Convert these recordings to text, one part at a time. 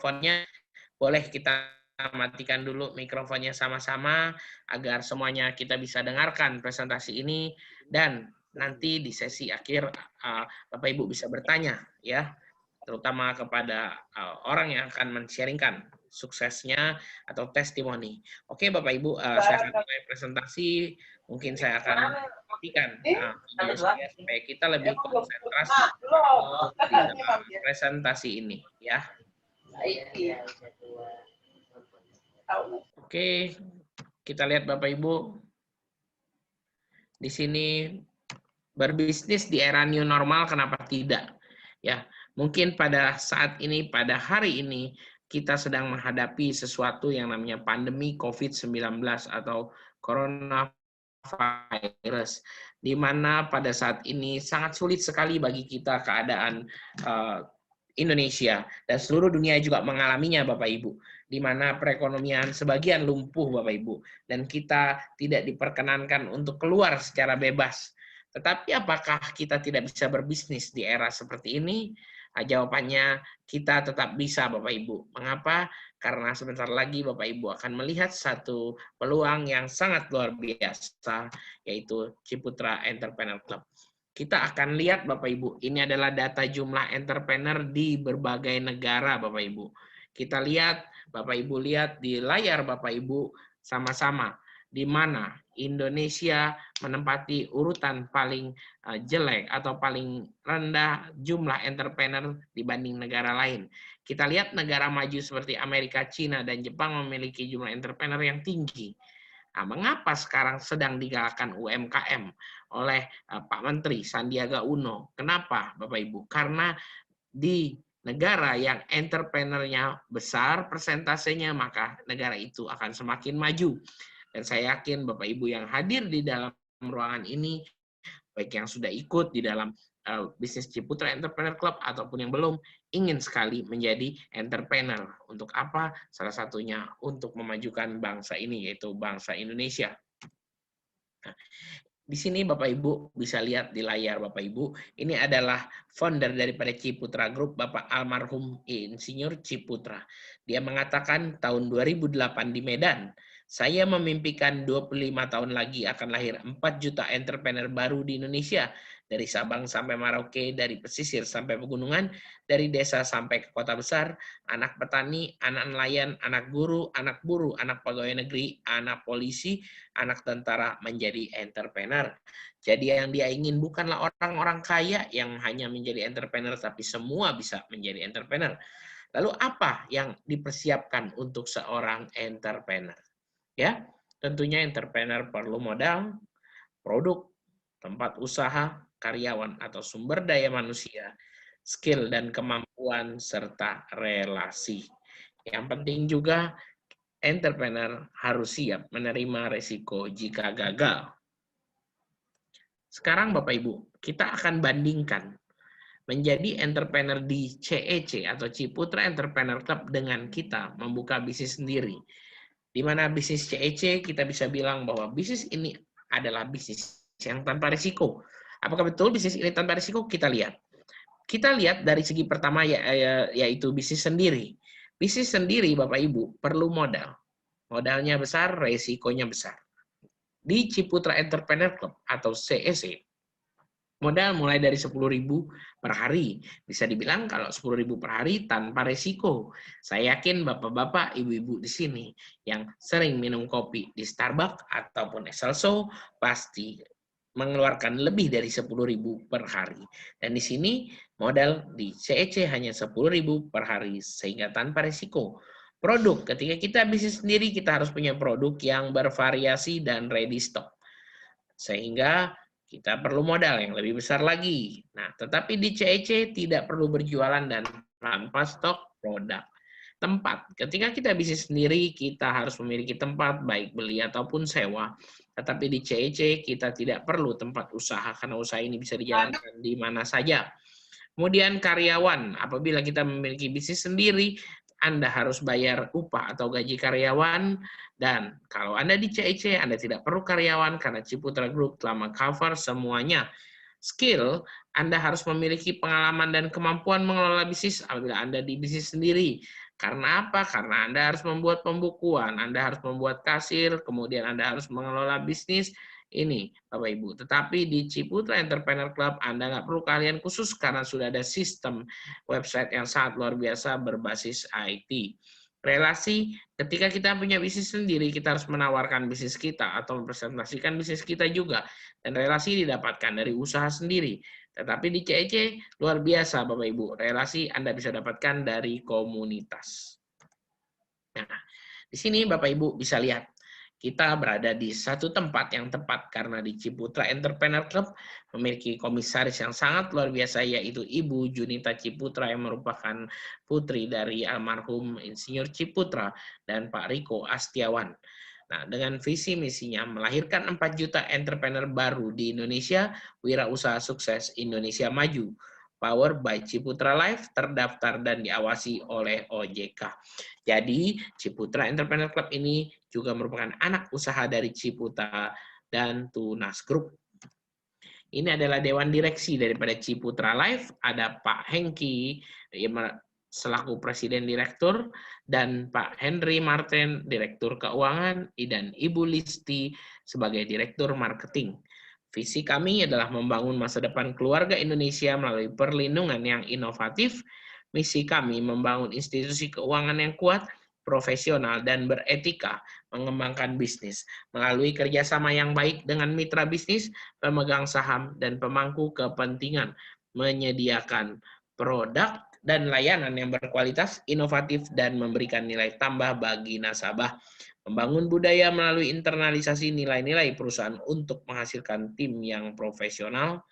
mikrofonnya. Boleh kita matikan dulu mikrofonnya sama-sama agar semuanya kita bisa dengarkan presentasi ini, dan nanti di sesi akhir Bapak Ibu bisa bertanya ya, terutama kepada orang yang akan men-sharingkan suksesnya atau testimoni. Oke Bapak Ibu, saya akan mulai presentasi. Mungkin saya akan matikan video saya supaya kita lebih konsentrasi di dalam presentasi ini ya. Oke, kita lihat Bapak Ibu. Di sini berbisnis di era new normal, kenapa tidak? Ya, mungkin pada saat ini, pada hari ini, kita sedang menghadapi sesuatu yang namanya pandemi COVID-19 atau coronavirus, di mana pada saat ini sangat sulit sekali bagi kita keadaan Indonesia dan seluruh dunia juga mengalaminya Bapak Ibu, di mana perekonomian sebagian lumpuh Bapak Ibu, dan kita tidak diperkenankan untuk keluar secara bebas. Tetapi apakah kita tidak bisa berbisnis di era seperti ini? Jawabannya kita tetap bisa Bapak Ibu. Mengapa? Karena sebentar lagi Bapak Ibu akan melihat satu peluang yang sangat luar biasa, yaitu Ciputra Entrepreneur Club. Kita akan lihat Bapak Ibu, ini adalah data jumlah entrepreneur di berbagai negara Bapak Ibu. Kita lihat, Bapak Ibu lihat di layar Bapak Ibu sama-sama, di mana Indonesia menempati urutan paling jelek atau paling rendah jumlah entrepreneur dibanding negara lain. Kita lihat negara maju seperti Amerika, China, dan Jepang memiliki jumlah entrepreneur yang tinggi. Nah, mengapa sekarang sedang digalakkan UMKM oleh Pak Menteri Sandiaga Uno? Kenapa, Bapak Ibu? Karena di negara yang entrepreneur-nya besar persentasenya, maka negara itu akan semakin maju. Dan saya yakin Bapak Ibu yang hadir di dalam ruangan ini, baik yang sudah ikut di dalam bisnis Ciputra Entrepreneur Club ataupun yang belum, ingin sekali menjadi entrepreneur. Untuk apa? Salah satunya untuk memajukan bangsa ini, yaitu bangsa Indonesia. Nah, di sini Bapak Ibu bisa lihat di layar Bapak Ibu, ini adalah founder daripada Ciputra Group, Bapak almarhum Insinyur Ciputra. Dia mengatakan tahun 2008 di Medan, saya memimpikan 25 tahun lagi akan lahir 4 juta entrepreneur baru di Indonesia. Dari Sabang sampai Merauke, dari pesisir sampai pegunungan, dari desa sampai ke kota besar, anak petani, anak nelayan, anak guru, anak buruh, anak pegawai negeri, anak polisi, anak tentara menjadi entrepreneur. Jadi yang dia ingin bukanlah orang-orang kaya yang hanya menjadi entrepreneur, tapi semua bisa menjadi entrepreneur. Lalu apa yang dipersiapkan untuk seorang entrepreneur? Ya, tentunya entrepreneur perlu modal, produk, tempat usaha, karyawan atau sumber daya manusia, skill dan kemampuan, serta relasi. Yang penting juga entrepreneur harus siap menerima risiko jika gagal. Sekarang Bapak Ibu, kita akan bandingkan menjadi entrepreneur di CEC atau Ciputra Entrepreneur Club dengan kita membuka bisnis sendiri. Di mana bisnis CEC kita bisa bilang bahwa bisnis ini adalah bisnis yang tanpa risiko. Apakah betul bisnis ini tanpa risiko? Kita lihat. Kita lihat dari segi pertama yaitu bisnis sendiri. Bisnis sendiri Bapak Ibu perlu modal. Modalnya besar, resikonya besar. Di Ciputra Entrepreneur Club atau CEC, modal mulai dari 10.000 per hari. Bisa dibilang kalau 10.000 per hari tanpa resiko. Saya yakin bapak-bapak, ibu-ibu di sini yang sering minum kopi di Starbucks ataupun Excelso pasti mengeluarkan lebih dari 10.000 per hari. Dan di sini modal di CEC hanya 10.000 per hari sehingga tanpa resiko. Produk, ketika kita bisnis sendiri kita harus punya produk yang bervariasi dan ready stock. Sehingga kita perlu modal yang lebih besar lagi. Nah, tetapi di CEC tidak perlu berjualan dan tanpa stok produk. Tempat, ketika kita bisnis sendiri, kita harus memiliki tempat, baik beli ataupun sewa. Tetapi di CEC, kita tidak perlu tempat usaha, karena usaha ini bisa dijalankan di mana saja. Kemudian karyawan, apabila kita memiliki bisnis sendiri, Anda harus bayar upah atau gaji karyawan, dan kalau Anda di CEC, Anda tidak perlu karyawan karena Ciputra Group telah meng-cover semuanya. Skill, Anda harus memiliki pengalaman dan kemampuan mengelola bisnis apabila Anda di bisnis sendiri. Karena apa? Karena Anda harus membuat pembukuan, Anda harus membuat kasir, kemudian Anda harus mengelola bisnis ini, Bapak Ibu. Tetapi di Ciputra Entrepreneur Club, Anda nggak perlu keahlian khusus karena sudah ada sistem website yang sangat luar biasa berbasis IT. Relasi, ketika kita punya bisnis sendiri, kita harus menawarkan bisnis kita atau mempresentasikan bisnis kita juga. Dan relasi didapatkan dari usaha sendiri. Tetapi di CEC, luar biasa Bapak Ibu. Relasi Anda bisa dapatkan dari komunitas. Nah, di sini Bapak Ibu bisa lihat, kita berada di satu tempat yang tepat karena di Ciputra Entrepreneur Club memiliki komisaris yang sangat luar biasa, yaitu Ibu Junita Ciputra yang merupakan putri dari almarhum Insinyur Ciputra dan Pak Riko Astiawan. Nah, dengan visi misinya melahirkan 4 juta entrepreneur baru di Indonesia, wirausaha sukses Indonesia Maju. Power by Ciputra Life, terdaftar dan diawasi oleh OJK. Jadi, Ciputra Entrepreneur Club ini juga merupakan anak usaha dari Ciputra dan Tunas Group. Ini adalah Dewan Direksi daripada Ciputra Life, ada Pak Hengki selaku Presiden Direktur, dan Pak Henry Martin, Direktur Keuangan, dan Ibu Listi sebagai Direktur Marketing. Visi kami adalah membangun masa depan keluarga Indonesia melalui perlindungan yang inovatif. Misi kami membangun institusi keuangan yang kuat, profesional, dan beretika, mengembangkan bisnis melalui kerjasama yang baik dengan mitra bisnis, pemegang saham, dan pemangku kepentingan, menyediakan produk dan layanan yang berkualitas, inovatif, dan memberikan nilai tambah bagi nasabah. Membangun budaya melalui internalisasi nilai-nilai perusahaan untuk menghasilkan tim yang profesional.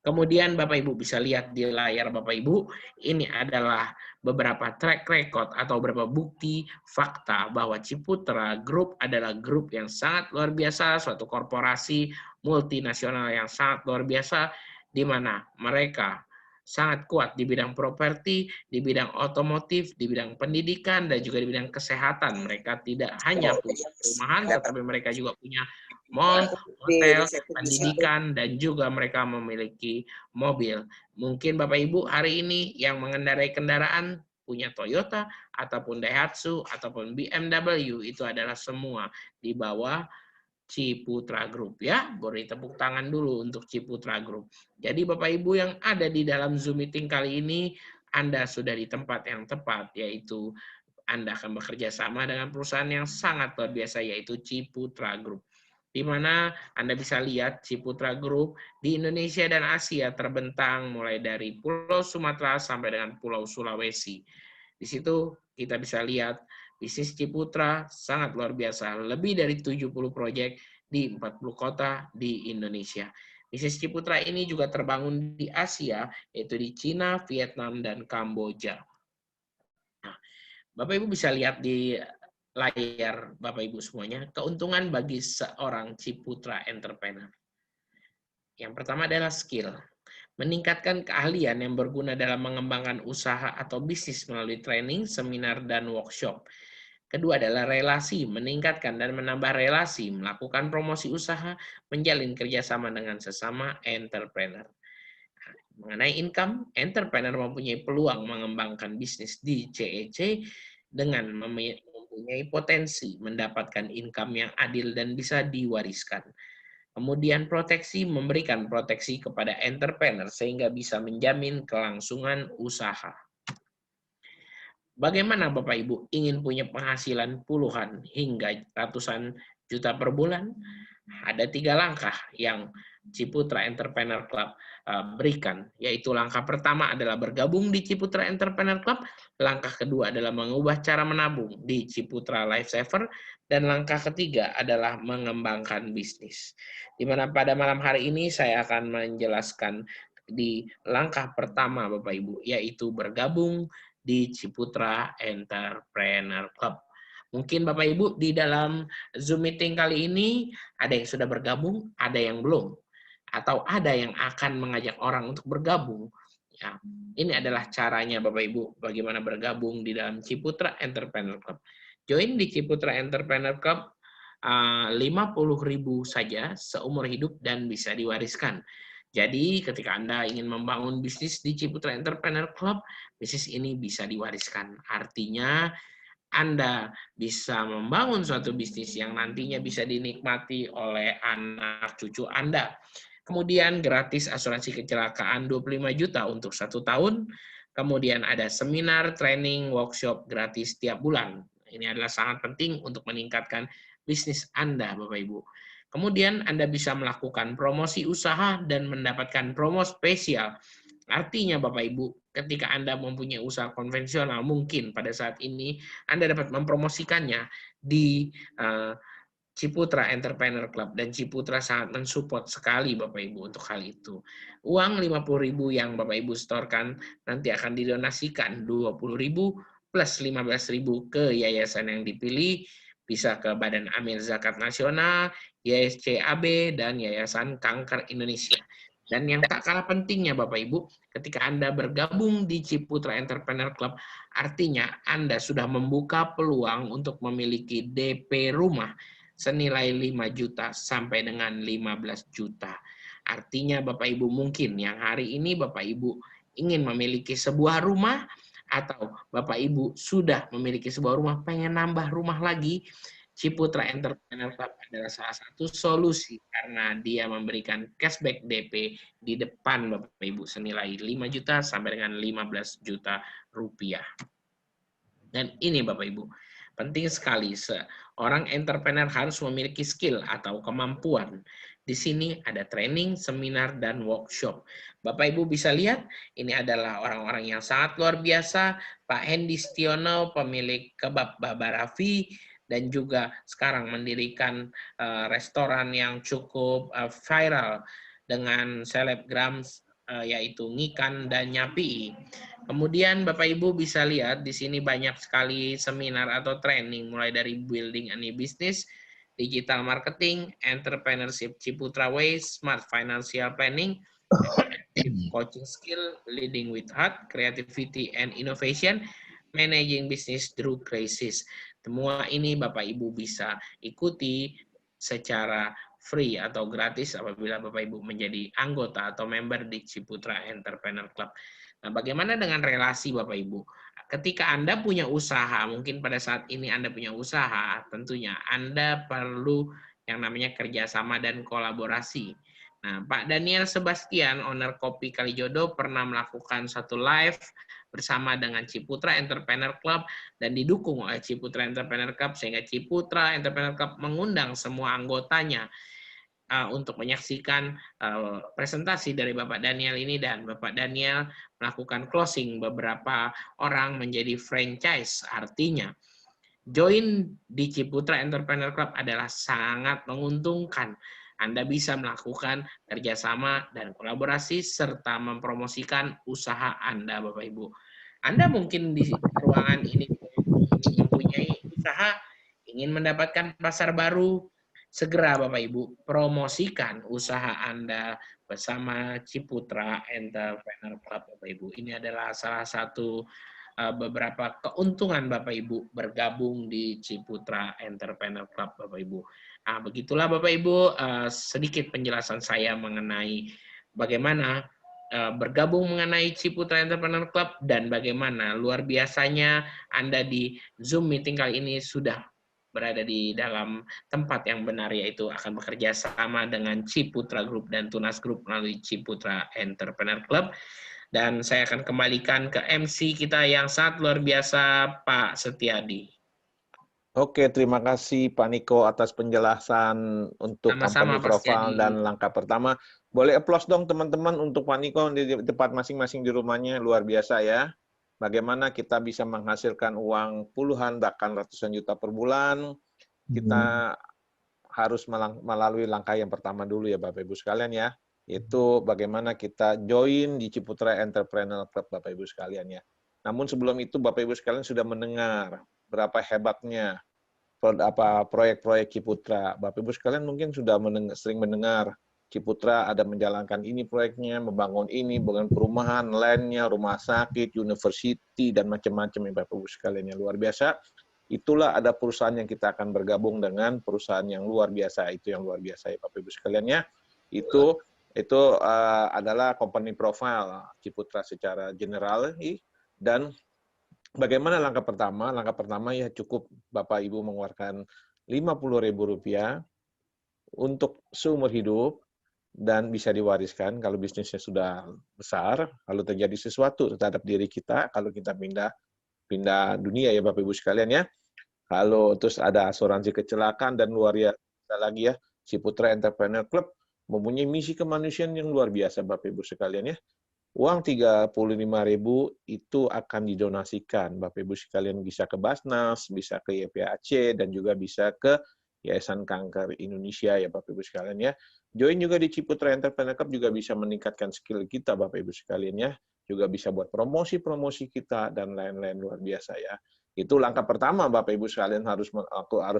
Kemudian Bapak Ibu bisa lihat di layar Bapak Ibu, ini adalah beberapa track record atau beberapa bukti fakta bahwa Ciputra Group adalah grup yang sangat luar biasa, suatu korporasi multinasional yang sangat luar biasa, di mana mereka sangat kuat di bidang properti, di bidang otomotif, di bidang pendidikan, dan juga di bidang kesehatan. Mereka tidak hanya punya perumahan, tetapi mereka juga punya mall, hotel, pendidikan, dan juga mereka memiliki mobil. Mungkin Bapak Ibu hari ini yang mengendarai kendaraan punya Toyota, ataupun Daihatsu, ataupun BMW, itu adalah semua di bawah Ciputra Group, ya. Beri tepuk tangan dulu untuk Ciputra Group. Jadi Bapak Ibu yang ada di dalam Zoom meeting kali ini, Anda sudah di tempat yang tepat, yaitu Anda akan bekerja sama dengan perusahaan yang sangat luar biasa, yaitu Ciputra Group. Di mana Anda bisa lihat Ciputra Group di Indonesia dan Asia terbentang mulai dari Pulau Sumatera sampai dengan Pulau Sulawesi. Di situ kita bisa lihat bisnis Ciputra sangat luar biasa, lebih dari 70 proyek di 40 kota di Indonesia. Bisnis Ciputra ini juga terbangun di Asia, yaitu di Cina, Vietnam, dan Kamboja. Nah, Bapak Ibu bisa lihat di layar Bapak Ibu semuanya, keuntungan bagi seorang Ciputra entrepreneur. Yang pertama adalah skill. Meningkatkan keahlian yang berguna dalam mengembangkan usaha atau bisnis melalui training, seminar, dan workshop. Kedua adalah relasi, meningkatkan dan menambah relasi, melakukan promosi usaha, menjalin kerjasama dengan sesama entrepreneur. Mengenai income, entrepreneur mempunyai peluang mengembangkan bisnis di CEC dengan mempunyai potensi mendapatkan income yang adil dan bisa diwariskan. Kemudian proteksi, memberikan proteksi kepada entrepreneur sehingga bisa menjamin kelangsungan usaha. Bagaimana Bapak Ibu ingin punya penghasilan puluhan hingga ratusan juta per bulan? Ada 3 langkah yang Ciputra Entrepreneur Club berikan, yaitu langkah pertama adalah bergabung di Ciputra Entrepreneur Club, langkah kedua adalah mengubah cara menabung di Ciputra Lifesaver, dan langkah ketiga adalah mengembangkan bisnis. Di mana pada malam hari ini saya akan menjelaskan di langkah pertama Bapak Ibu, yaitu bergabung di Ciputra Entrepreneur Club. Mungkin Bapak Ibu di dalam Zoom meeting kali ini ada yang sudah bergabung, ada yang belum, atau ada yang akan mengajak orang untuk bergabung. Ya, ini adalah caranya Bapak Ibu bagaimana bergabung di dalam Ciputra Entrepreneur Club. Join di Ciputra Entrepreneur Club 50.000 saja seumur hidup dan bisa diwariskan. Jadi ketika Anda ingin membangun bisnis di Ciputra Entrepreneur Club, bisnis ini bisa diwariskan. Artinya Anda bisa membangun suatu bisnis yang nantinya bisa dinikmati oleh anak cucu Anda. Kemudian gratis asuransi kecelakaan 25 juta untuk 1 tahun. Kemudian ada seminar, training, workshop gratis tiap bulan. Ini adalah sangat penting untuk meningkatkan bisnis Anda, Bapak Ibu. Kemudian Anda bisa melakukan promosi usaha dan mendapatkan promo spesial. Artinya Bapak Ibu, ketika Anda mempunyai usaha konvensional, mungkin pada saat ini Anda dapat mempromosikannya di Ciputra Entrepreneur Club, dan Ciputra sangat mensupport sekali Bapak Ibu untuk hal itu. Uang 50.000 yang Bapak Ibu setorkan nanti akan didonasikan 20.000 plus 15.000 ke yayasan yang dipilih, bisa ke Badan Amil Zakat Nasional, YSCAB, dan Yayasan Kanker Indonesia. Dan yang tak kalah pentingnya Bapak Ibu, ketika Anda bergabung di Ciputra Entrepreneur Club, artinya Anda sudah membuka peluang untuk memiliki DP rumah senilai 5 juta sampai dengan 15 juta. Artinya Bapak Ibu mungkin yang hari ini Bapak Ibu ingin memiliki sebuah rumah, atau Bapak Ibu sudah memiliki sebuah rumah, pengen nambah rumah lagi, Ciputra Entrepreneur Club adalah salah satu solusi karena dia memberikan cashback DP di depan Bapak Ibu senilai 5 juta sampai dengan 15 juta rupiah. Dan ini Bapak Ibu, penting sekali, seorang entrepreneur harus memiliki skill atau kemampuan. Di sini ada training, seminar, dan workshop. Bapak Ibu bisa lihat, ini adalah orang-orang yang sangat luar biasa. Pak Hendy Stiono, pemilik kebab Baba Raffi, dan juga sekarang mendirikan restoran yang cukup viral dengan selebgram yaitu Ngikan dan Nyapi. Kemudian Bapak Ibu bisa lihat di sini banyak sekali seminar atau training mulai dari building a new business, digital marketing, entrepreneurship Ciputra Way, smart financial planning, coaching skill, leading with heart, creativity and innovation, managing business through crisis. Semua ini Bapak Ibu bisa ikuti secara free atau gratis apabila Bapak Ibu menjadi anggota atau member di Ciputra Entrepreneur Club. Nah, bagaimana dengan relasi Bapak Ibu? Ketika Anda punya usaha, mungkin pada saat ini Anda punya usaha, tentunya Anda perlu yang namanya kerjasama dan kolaborasi. Nah, Pak Daniel Sebastian, owner Kopi Kalijodo, pernah melakukan satu live bersama dengan Ciputra Entrepreneur Club dan didukung oleh Ciputra Entrepreneur Club, sehingga Ciputra Entrepreneur Club mengundang semua anggotanya untuk menyaksikan presentasi dari Bapak Daniel ini, dan Bapak Daniel melakukan closing beberapa orang menjadi franchise. Artinya, join di Ciputra Entrepreneur Club adalah sangat menguntungkan. Anda bisa melakukan kerjasama dan kolaborasi serta mempromosikan usaha Anda, Bapak Ibu. Anda mungkin di ruangan ini mempunyai usaha, ingin mendapatkan pasar baru, segera Bapak Ibu promosikan usaha Anda bersama Ciputra Entrepreneur Club, Bapak Ibu. Ini adalah salah satu beberapa keuntungan Bapak Ibu bergabung di Ciputra Entrepreneur Club, Bapak Ibu. Nah, begitulah Bapak Ibu sedikit penjelasan saya mengenai bagaimana bergabung mengenai Ciputra Entrepreneur Club dan bagaimana luar biasanya Anda di Zoom meeting kali ini sudah berada di dalam tempat yang benar, yaitu akan bekerja sama dengan Ciputra Group dan Tunas Group melalui Ciputra Entrepreneur Club. Dan saya akan kembalikan ke MC kita yang sangat luar biasa, Pak Setiadi. Oke, terima kasih Pak Niko atas penjelasan untuk Sama-sama, company Pak profile Setiadi. dan langkah pertama. Boleh applause dong teman-teman untuk Pak Niko di tempat masing-masing di rumahnya, luar biasa ya. Bagaimana kita bisa menghasilkan uang puluhan bahkan ratusan juta per bulan. Kita harus melalui langkah yang pertama dulu ya Bapak Ibu sekalian ya. Itu bagaimana kita join di Ciputra Entrepreneur Club Bapak Ibu sekalian ya. Namun sebelum itu Bapak Ibu sekalian sudah mendengar berapa hebatnya proyek-proyek Ciputra. Bapak Ibu sekalian mungkin sudah sering mendengar Ciputra ada menjalankan ini proyeknya, membangun ini, bangun perumahan, land-nya, rumah sakit, university, dan macam-macam ya Bapak Ibu sekalian yang luar biasa. Itulah ada perusahaan yang kita akan bergabung dengan perusahaan yang luar biasa, itu yang luar biasa ya Bapak Ibu sekalian ya. Itu Itu adalah company profile Ciputra secara general. Dan bagaimana langkah pertama? Langkah pertama ya cukup Bapak Ibu mengeluarkan Rp50.000 untuk seumur hidup dan bisa diwariskan kalau bisnisnya sudah besar. Kalau terjadi sesuatu terhadap diri kita, kalau kita pindah dunia ya Bapak Ibu sekalian ya. Kalau terus ada asuransi kecelakaan dan luar biasa lagi ya, Ciputra Entrepreneur Club mempunyai misi kemanusiaan yang luar biasa Bapak Ibu sekalian ya. Uang 35.000 itu akan didonasikan. Bapak Ibu sekalian bisa ke Basnas, bisa ke YPAC, dan juga bisa ke Yayasan Kanker Indonesia ya Bapak Ibu sekalian ya. Join juga di Ciputra Entrepreneur Club juga bisa meningkatkan skill kita Bapak Ibu sekalian ya. Juga bisa buat promosi-promosi kita dan lain-lain luar biasa ya. Itu langkah pertama Bapak Ibu sekalian harus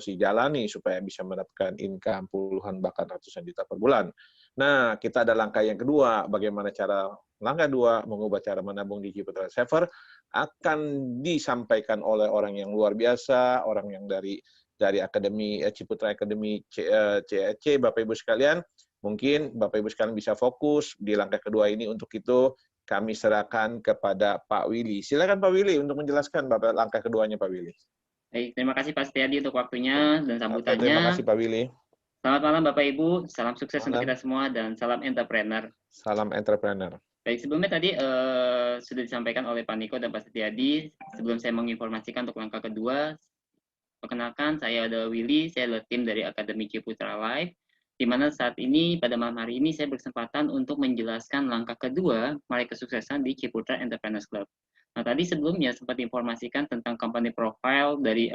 dijalani supaya bisa mendapatkan income puluhan bahkan ratusan juta per bulan. Nah, kita ada langkah yang kedua, bagaimana cara langkah 2, mengubah cara menabung di Ciputra Saver, akan disampaikan oleh orang yang luar biasa, orang yang dari Akademi Ciputra Academy CEC, Bapak Ibu sekalian. Mungkin Bapak Ibu sekalian bisa fokus di langkah kedua ini. Untuk itu kami serahkan kepada Pak Willy. Silakan Pak Willy untuk menjelaskan Bapak langkah keduanya Pak Willy. Baik, terima kasih Pak Setiadi untuk waktunya dan sambutannya. Terima kasih Pak Willy. Selamat malam Bapak Ibu, salam sukses untuk kita semua dan salam entrepreneur. Salam entrepreneur. Baik, sebelumnya tadi sudah disampaikan oleh Pak Niko dan Pak Setiadi. Sebelum saya menginformasikan untuk langkah kedua, perkenalkan saya adalah Willy, saya adalah tim dari Akademi Ciputra Life, di mana saat ini pada malam hari ini saya berkesempatan untuk menjelaskan langkah kedua meraih kesuksesan di Ciputra Entrepreneurs Club. Nah, tadi sebelumnya sempat diinformasikan tentang company profile dari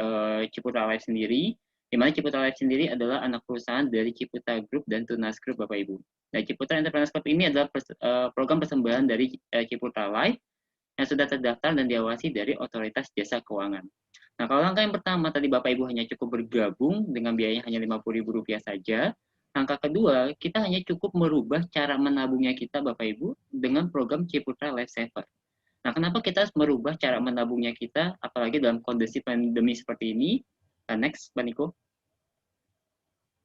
Ciputra Life sendiri, di mana Ciputra Life sendiri adalah anak perusahaan dari Ciputra Group dan Tunas Group, Bapak Ibu. Nah, Ciputra Entrepreneurs Club ini adalah program persembahan dari Ciputra Life yang sudah terdaftar dan diawasi dari Otoritas Jasa Keuangan. Nah, kalau langkah yang pertama tadi Bapak Ibu hanya cukup bergabung dengan biayanya hanya Rp50.000 saja. Langkah kedua, kita hanya cukup merubah cara menabungnya kita Bapak Ibu dengan program Ciputra Life Saver. Nah, kenapa kita harus merubah cara menabungnya kita, apalagi dalam kondisi pandemi seperti ini? Next, Pak Niko.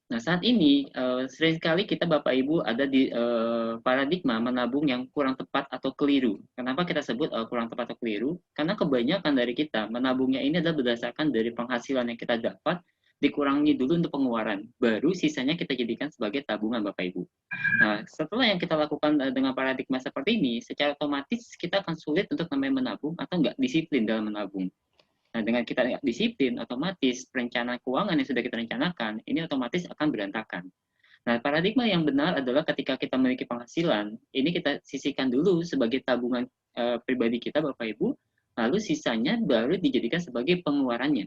Nah, saat ini sering sekali kita Bapak Ibu ada di paradigma menabung yang kurang tepat atau keliru. Kenapa kita sebut kurang tepat atau keliru? Karena kebanyakan dari kita menabungnya ini adalah berdasarkan dari penghasilan yang kita dapat, dikurangi dulu untuk pengeluaran. Baru sisanya kita jadikan sebagai tabungan Bapak Ibu. Nah, setelah yang kita lakukan dengan paradigma seperti ini, secara otomatis kita akan sulit untuk namanya menabung atau nggak disiplin dalam menabung. Nah, dengan kita disiplin, otomatis perencanaan keuangan yang sudah kita rencanakan, ini otomatis akan berantakan. Nah, paradigma yang benar adalah ketika kita memiliki penghasilan, ini kita sisihkan dulu sebagai tabungan pribadi kita, Bapak Ibu, lalu sisanya baru dijadikan sebagai pengeluarannya.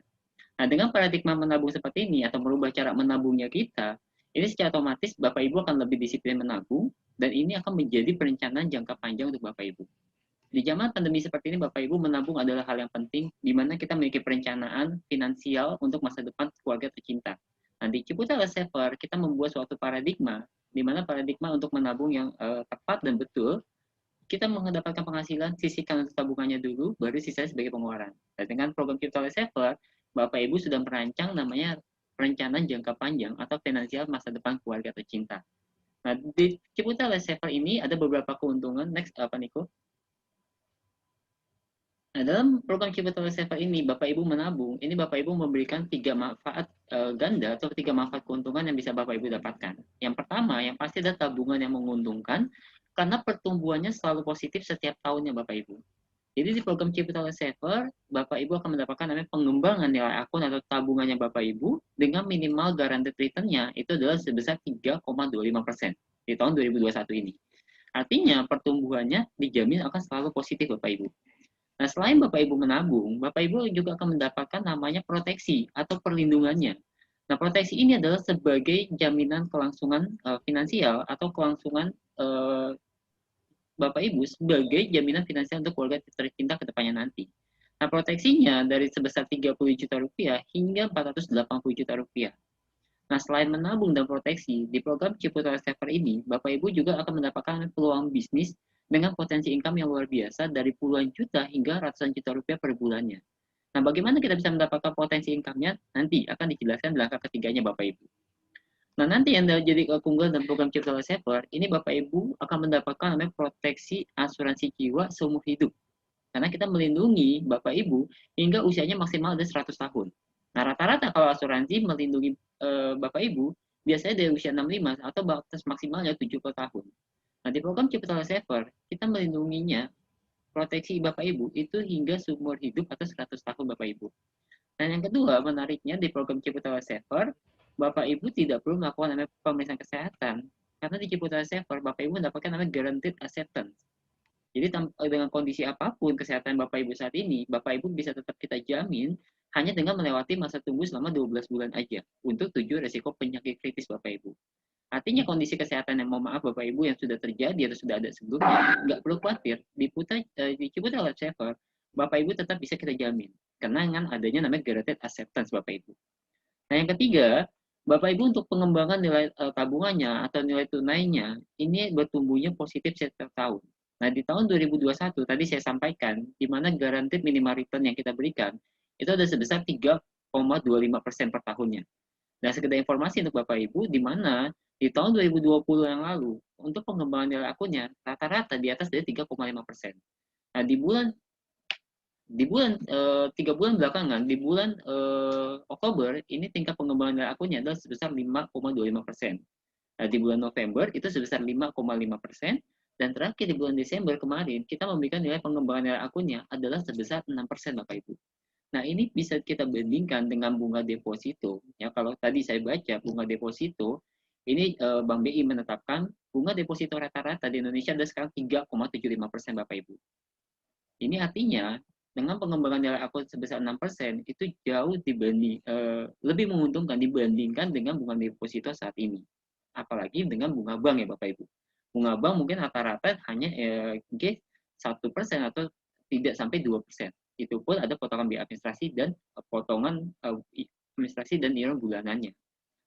Nah, dengan paradigma menabung seperti ini, atau merubah cara menabungnya kita, ini secara otomatis Bapak Ibu akan lebih disiplin menabung, dan ini akan menjadi perencanaan jangka panjang untuk Bapak Ibu. Di zaman pandemi seperti ini, Bapak Ibu, menabung adalah hal yang penting, di mana kita memiliki perencanaan finansial untuk masa depan keluarga tercinta. Nah, di Ciputra Life Saver, kita membuat suatu paradigma, di mana paradigma untuk menabung yang tepat dan betul, kita mendapatkan penghasilan, sisihkan untuk tabungannya dulu, baru sisanya sebagai pengeluaran. Nah, dengan program Ciputra Life Saver, Bapak Ibu sudah merancang namanya perencanaan jangka panjang atau finansial masa depan keluarga tercinta. Nah, di Ciputra Life Saver ini ada beberapa keuntungan. Next, Pak Niko. Nah, dalam program Ciputra Life Saver ini, Bapak Ibu menabung, ini Bapak Ibu memberikan 3 manfaat ganda atau 3 manfaat keuntungan yang bisa Bapak Ibu dapatkan. Yang pertama, yang pasti adalah tabungan yang menguntungkan, karena pertumbuhannya selalu positif setiap tahunnya Bapak Ibu. Jadi di program Ciputra Life Saver, Bapak Ibu akan mendapatkan namanya pengembangan nilai akun atau tabungannya Bapak Ibu dengan minimal guaranteed return-nya itu adalah sebesar 3,25% di tahun 2021 ini. Artinya pertumbuhannya dijamin akan selalu positif Bapak Ibu. Nah, selain Bapak Ibu menabung, Bapak Ibu juga akan mendapatkan namanya proteksi atau perlindungannya. Nah, proteksi ini adalah sebagai jaminan kelangsungan finansial atau kelangsungan Bapak Ibu sebagai jaminan finansial untuk keluarga tercinta ke depannya nanti. Nah, proteksinya dari sebesar Rp30 juta hingga Rp480 juta. Nah, selain menabung dan proteksi, di program Ciputra Saver ini, Bapak Ibu juga akan mendapatkan peluang bisnis dengan potensi income yang luar biasa dari puluhan juta hingga ratusan juta rupiah per bulannya. Nah, bagaimana kita bisa mendapatkan potensi income-nya? Nanti akan dijelaskan di langkah ketiganya Bapak Ibu. Nah, nanti yang jadi keunggulan dalam program Cipta Saver, ini Bapak Ibu akan mendapatkan namanya proteksi asuransi jiwa seumur hidup. Karena kita melindungi Bapak Ibu hingga usianya maksimal ada 100 tahun. Nah, rata-rata kalau asuransi melindungi Bapak Ibu, biasanya dari usia 65 atau batas maksimalnya 70 tahun. Nah, di program Cipta Saver, kita melindunginya, proteksi Bapak Ibu itu hingga seumur hidup atau 100 tahun Bapak Ibu. Dan yang kedua, menariknya di program Ciputra Saver, Bapak Ibu tidak perlu melakukan namanya pemeriksaan kesehatan. Karena di Ciputra Saver, Bapak Ibu mendapatkan namanya guaranteed acceptance. Jadi dengan kondisi apapun kesehatan Bapak Ibu saat ini, Bapak Ibu bisa tetap kita jamin hanya dengan melewati masa tunggu selama 12 bulan aja untuk 7 resiko penyakit kritis Bapak Ibu. Artinya kondisi kesehatan yang mohon maaf Bapak Ibu yang sudah terjadi atau sudah ada sebelumnya, nggak perlu khawatir. Di Ciputra Life Saver, Bapak Ibu tetap bisa kita jamin. Karena dengan adanya namanya guaranteed acceptance Bapak Ibu. Nah yang ketiga, Bapak Ibu untuk pengembangan nilai tabungannya atau nilai tunainya, ini bertumbuhnya positif setiap tahun. Nah di tahun 2021 tadi saya sampaikan, di mana guaranteed minimal return yang kita berikan, itu ada sebesar 3,25% per tahunnya. Nah, sekedar informasi untuk Bapak Ibu, di mana di tahun 2020 yang lalu, untuk pengembangan nilai akunnya, rata-rata di atas dari 3,5%. Nah, di bulan 3 bulan belakangan, di bulan Oktober, ini tingkat pengembangan nilai akunnya adalah sebesar 5,25%. Nah, di bulan November, itu sebesar 5,5%. Dan terakhir di bulan Desember kemarin, kita memberikan nilai pengembangan nilai akunnya adalah sebesar 6% Bapak Ibu. Nah, ini bisa kita bandingkan dengan bunga deposito. Ya, kalau tadi saya baca bunga deposito, ini Bank BI menetapkan bunga deposito rata-rata di Indonesia ada sekarang 3,75% Bapak Ibu. Ini artinya dengan pengembangan nilai akun sebesar 6% itu jauh lebih menguntungkan dibandingkan dengan bunga deposito saat ini. Apalagi dengan bunga bank ya Bapak Ibu. Bunga bank mungkin rata-rata hanya 1% atau tidak sampai 2%. Itu pun ada potongan biaya administrasi dan potongan administrasi dan iuran bulanannya.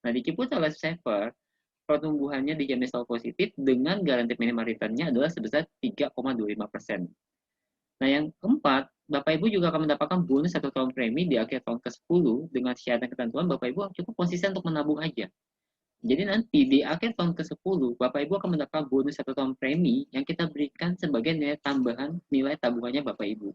Nah, di Ciputra Life Saver, pertumbuhannya dijamin selalu positif dengan garansi minimal return-nya adalah sebesar 3,25%. Nah, yang keempat, Bapak Ibu juga akan mendapatkan bonus 1 tahun premi di akhir tahun ke-10 dengan syarat dan ketentuan Bapak Ibu cukup konsisten untuk menabung aja. Jadi nanti di akhir tahun ke-10, Bapak Ibu akan mendapatkan bonus 1 tahun premi yang kita berikan sebagai nilai tambahan nilai tabungannya Bapak Ibu.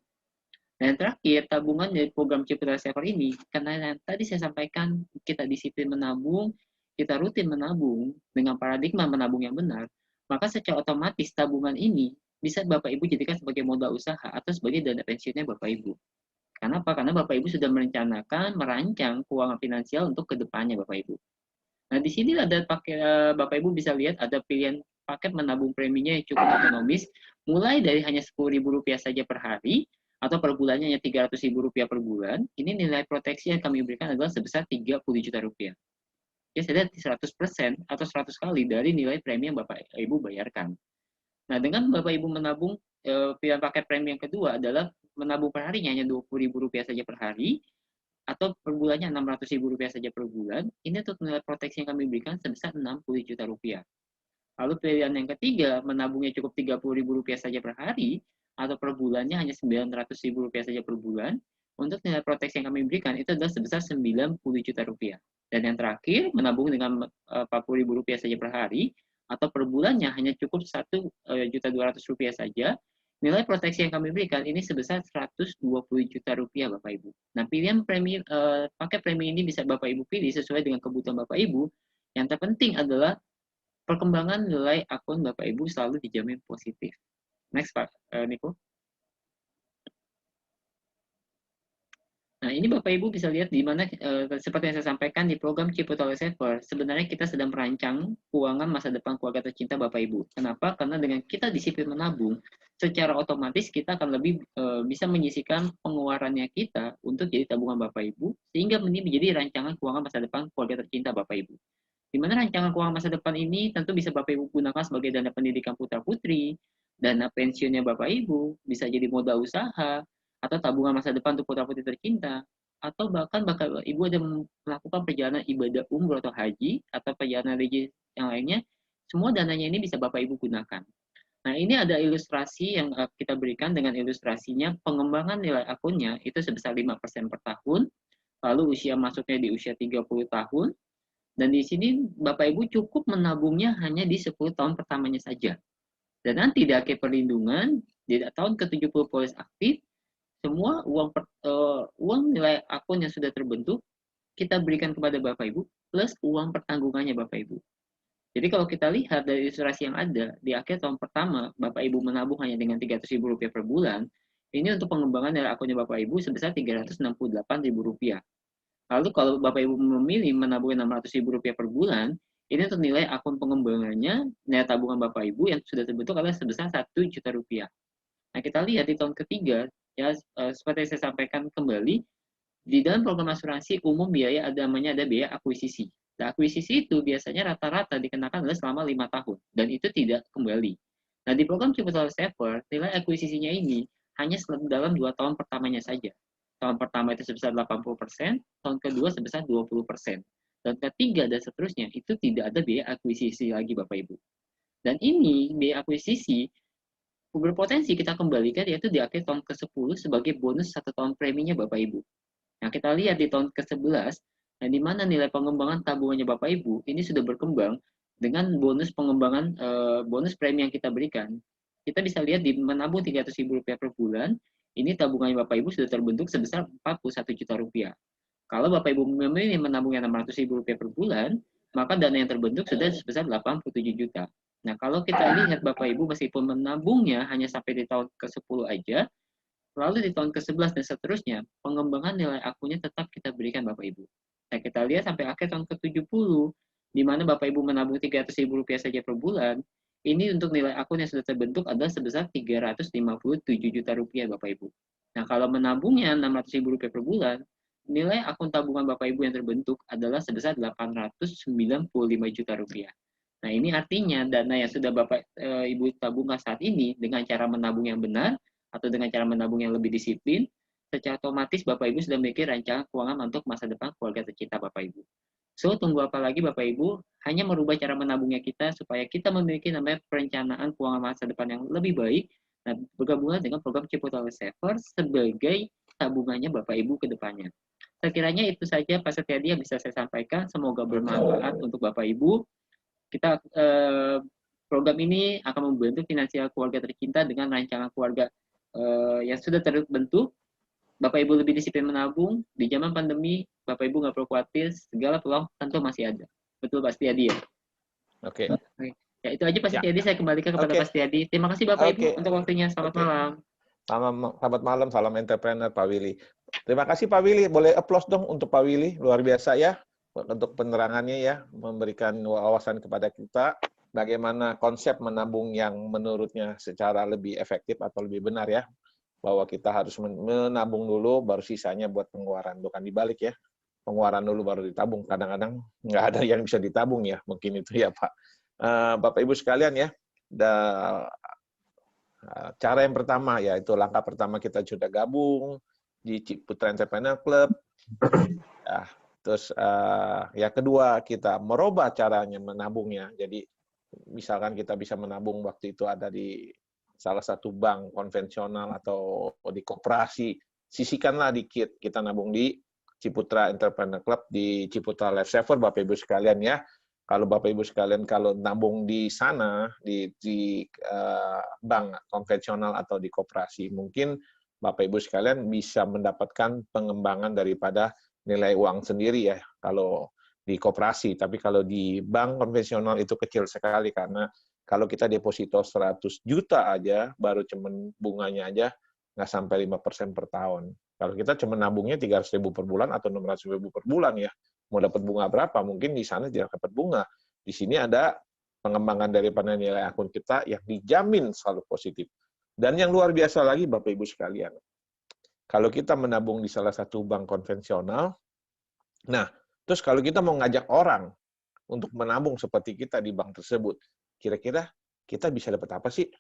Dan terakhir, tabungan dari program Ciputra Saver ini, karena yang tadi saya sampaikan, kita disiplin menabung, kita rutin menabung dengan paradigma menabung yang benar, maka secara otomatis tabungan ini bisa Bapak Ibu jadikan sebagai modal usaha atau sebagai dana pensiunnya Bapak Ibu. Karena apa? Karena Bapak Ibu sudah merencanakan, merancang keuangan finansial untuk kedepannya Bapak Ibu. Nah, di sini ada Bapak Ibu bisa lihat ada pilihan paket menabung preminya yang cukup ekonomis, mulai dari hanya Rp10.000 saja per hari, atau per bulannya hanya Rp300.000 per bulan. Ini nilai proteksi yang kami berikan adalah sebesar Rp30 juta. Ya, saya 100% atau 100 kali dari nilai premi yang Bapak Ibu bayarkan. Nah, dengan Bapak Ibu menabung, pilihan paket premi yang kedua adalah menabung per harinya hanya Rp20.000 saja per hari, atau per bulannya Rp600.000 saja per bulan. Ini untuk nilai proteksi yang kami berikan sebesar Rp60 juta. Lalu pilihan yang ketiga, menabungnya cukup Rp30.000 saja per hari, atau per bulannya hanya Rp900.000 saja per bulan. Untuk nilai proteksi yang kami berikan itu adalah sebesar Rp90 juta. Dan yang terakhir, menabung dengan Rp40.000 saja per hari, atau per bulannya hanya cukup Rp1.200.000 saja. Nilai proteksi yang kami berikan ini sebesar Rp120 juta Bapak Ibu. Nah, pilihan paket premi ini bisa Bapak Ibu pilih sesuai dengan kebutuhan Bapak Ibu. Yang terpenting adalah perkembangan nilai akun Bapak Ibu selalu dijamin positif. Next, Pak Niko. Nah, ini Bapak Ibu bisa lihat di mana seperti yang saya sampaikan di program Ciputra Life Saver, sebenarnya kita sedang merancang keuangan masa depan keluarga tercinta Bapak Ibu. Kenapa? Karena dengan kita disiplin menabung, secara otomatis kita akan lebih bisa menyisihkan pengeluarannya kita untuk jadi tabungan Bapak Ibu, sehingga ini menjadi rancangan keuangan masa depan keluarga tercinta Bapak Ibu. Di mana rancangan keuangan masa depan ini tentu bisa Bapak Ibu gunakan sebagai dana pendidikan putra-putri, dana pensiunnya Bapak Ibu, bisa jadi modal usaha, atau tabungan masa depan untuk putra-putri tercinta, atau bahkan Bapak Ibu ada melakukan perjalanan ibadah umroh atau haji, atau perjalanan haji yang lainnya, semua dananya ini bisa Bapak Ibu gunakan. Nah, ini ada ilustrasi yang kita berikan dengan ilustrasinya pengembangan nilai akunnya itu sebesar 5% per tahun, lalu usia masuknya di usia 30 tahun, Dan di sini Bapak Ibu cukup menabungnya hanya di 10 tahun pertamanya saja. Dan nanti di akhir perlindungan, di tahun ke-70 polis aktif, semua uang nilai akun yang sudah terbentuk, kita berikan kepada Bapak Ibu, plus uang pertanggungannya Bapak Ibu. Jadi kalau kita lihat dari ilustrasi yang ada, di akhir tahun pertama, Bapak Ibu menabung hanya dengan Rp300.000 per bulan, ini untuk pengembangan nilai akunnya Bapak Ibu sebesar Rp368.000. Lalu kalau Bapak Ibu memilih menabung Rp600.000 per bulan, ini untuk nilai akun pengembangannya, nilai tabungan Bapak Ibu yang sudah terbentuk adalah sebesar Rp1 juta. Nah, kita lihat di tahun ketiga, ya seperti yang saya sampaikan kembali, di dalam program asuransi umum biaya ada biaya akuisisi. Nah, akuisisi itu biasanya rata-rata dikenakan adalah selama 5 tahun, dan itu tidak kembali. Nah, di program Ciputra Saver, nilai akuisisinya ini hanya dalam 2 tahun pertamanya saja. Tahun pertama itu sebesar 80%, tahun kedua sebesar 20%. Dan ketiga dan seterusnya, itu tidak ada biaya akuisisi lagi Bapak Ibu. Dan ini biaya akuisisi berpotensi kita kembalikan yaitu di akhir tahun ke-10 sebagai bonus 1 tahun preminya Bapak Ibu. Nah, kita lihat di tahun ke-11, nah, di mana nilai pengembangan tabungannya Bapak Ibu ini sudah berkembang dengan bonus pengembangan bonus premi yang kita berikan. Kita bisa lihat di menabung Rp300.000 per bulan, ini tabungannya Bapak Ibu sudah terbentuk sebesar Rp41 juta. Kalau Bapak Ibu memilih menabung Rp600.000 per bulan, maka dana yang terbentuk sudah sebesar Rp87 juta. Nah, kalau kita lihat Bapak Ibu meskipun menabungnya hanya sampai di tahun ke-10 aja, lalu di tahun ke-11 dan seterusnya, pengembangan nilai akunnya tetap kita berikan Bapak Ibu. Nah, kita lihat sampai akhir tahun ke-70, di mana Bapak Ibu menabung Rp300.000 saja per bulan, ini untuk nilai akun yang sudah terbentuk adalah sebesar Rp357 juta Bapak Ibu. Nah, kalau menabungnya Rp600.000 per bulan, nilai akun tabungan Bapak Ibu yang terbentuk adalah sebesar Rp895 juta. Nah, ini artinya dana yang sudah Bapak Ibu tabungkan saat ini dengan cara menabung yang benar atau dengan cara menabung yang lebih disiplin, secara otomatis Bapak Ibu sudah memiliki rancangan keuangan untuk masa depan keluarga tercinta Bapak Ibu. So, tunggu apa lagi Bapak Ibu? Hanya merubah cara menabungnya kita supaya kita memiliki namanya perencanaan keuangan masa depan yang lebih baik dan bergabungan dengan program Ciputra Saver sebagai tabungannya Bapak Ibu ke depannya. Sekiranya itu saja Pak Setiadi yang bisa saya sampaikan. Semoga bermanfaat untuk Bapak Ibu. Kita program ini akan membantu finansial keluarga tercinta dengan rancangan keluarga yang sudah terbentuk. Bapak Ibu lebih disiplin menabung. Di zaman pandemi, Bapak Ibu nggak perlu khawatir, segala peluang tentu masih ada. Betul Pak Setiadi ya? Oke. Ya itu aja Pak Setiadi, saya kembalikan kepada Pak Setiadi. Terima kasih Bapak Ibu untuk waktunya. Selamat malam. Selamat malam, salam entrepreneur Pak Willy. Terima kasih Pak Willy, boleh applause dong untuk Pak Willy, luar biasa ya untuk penerangannya ya, memberikan wawasan kepada kita bagaimana konsep menabung yang menurutnya secara lebih efektif atau lebih benar ya, bahwa kita harus menabung dulu baru sisanya buat pengeluaran, bukan dibalik ya, pengeluaran dulu baru ditabung, kadang-kadang nggak ada yang bisa ditabung ya, mungkin itu ya Pak. Bapak Ibu sekalian ya, cara yang pertama yaitu langkah pertama kita sudah gabung di Ciputra Entrepreneur Club. Ya, terus yang kedua kita merubah caranya menabungnya. Jadi misalkan kita bisa menabung waktu itu ada di salah satu bank konvensional atau di koperasi, sisihkanlah dikit kita nabung di Ciputra Entrepreneur Club di Ciputra Life Saver Bapak Ibu sekalian ya. Kalau Bapak Ibu sekalian kalau nabung di sana di bank konvensional atau di koperasi, mungkin Bapak Ibu sekalian bisa mendapatkan pengembangan daripada nilai uang sendiri ya kalau di koperasi. Tapi kalau di bank konvensional itu kecil sekali karena kalau kita deposito 100 juta aja baru cuman bunganya aja nggak sampai 5% per tahun. Kalau kita cuma nabungnya 300.000 per bulan atau 600.000 per bulan ya, mau dapat bunga berapa? Mungkin di sana tidak dapat bunga. Di sini ada pengembangan daripada nilai akun kita yang dijamin selalu positif. Dan yang luar biasa lagi, Bapak Ibu sekalian, kalau kita menabung di salah satu bank konvensional, nah, terus kalau kita mau ngajak orang untuk menabung seperti kita di bank tersebut, kira-kira kita bisa dapat apa sih?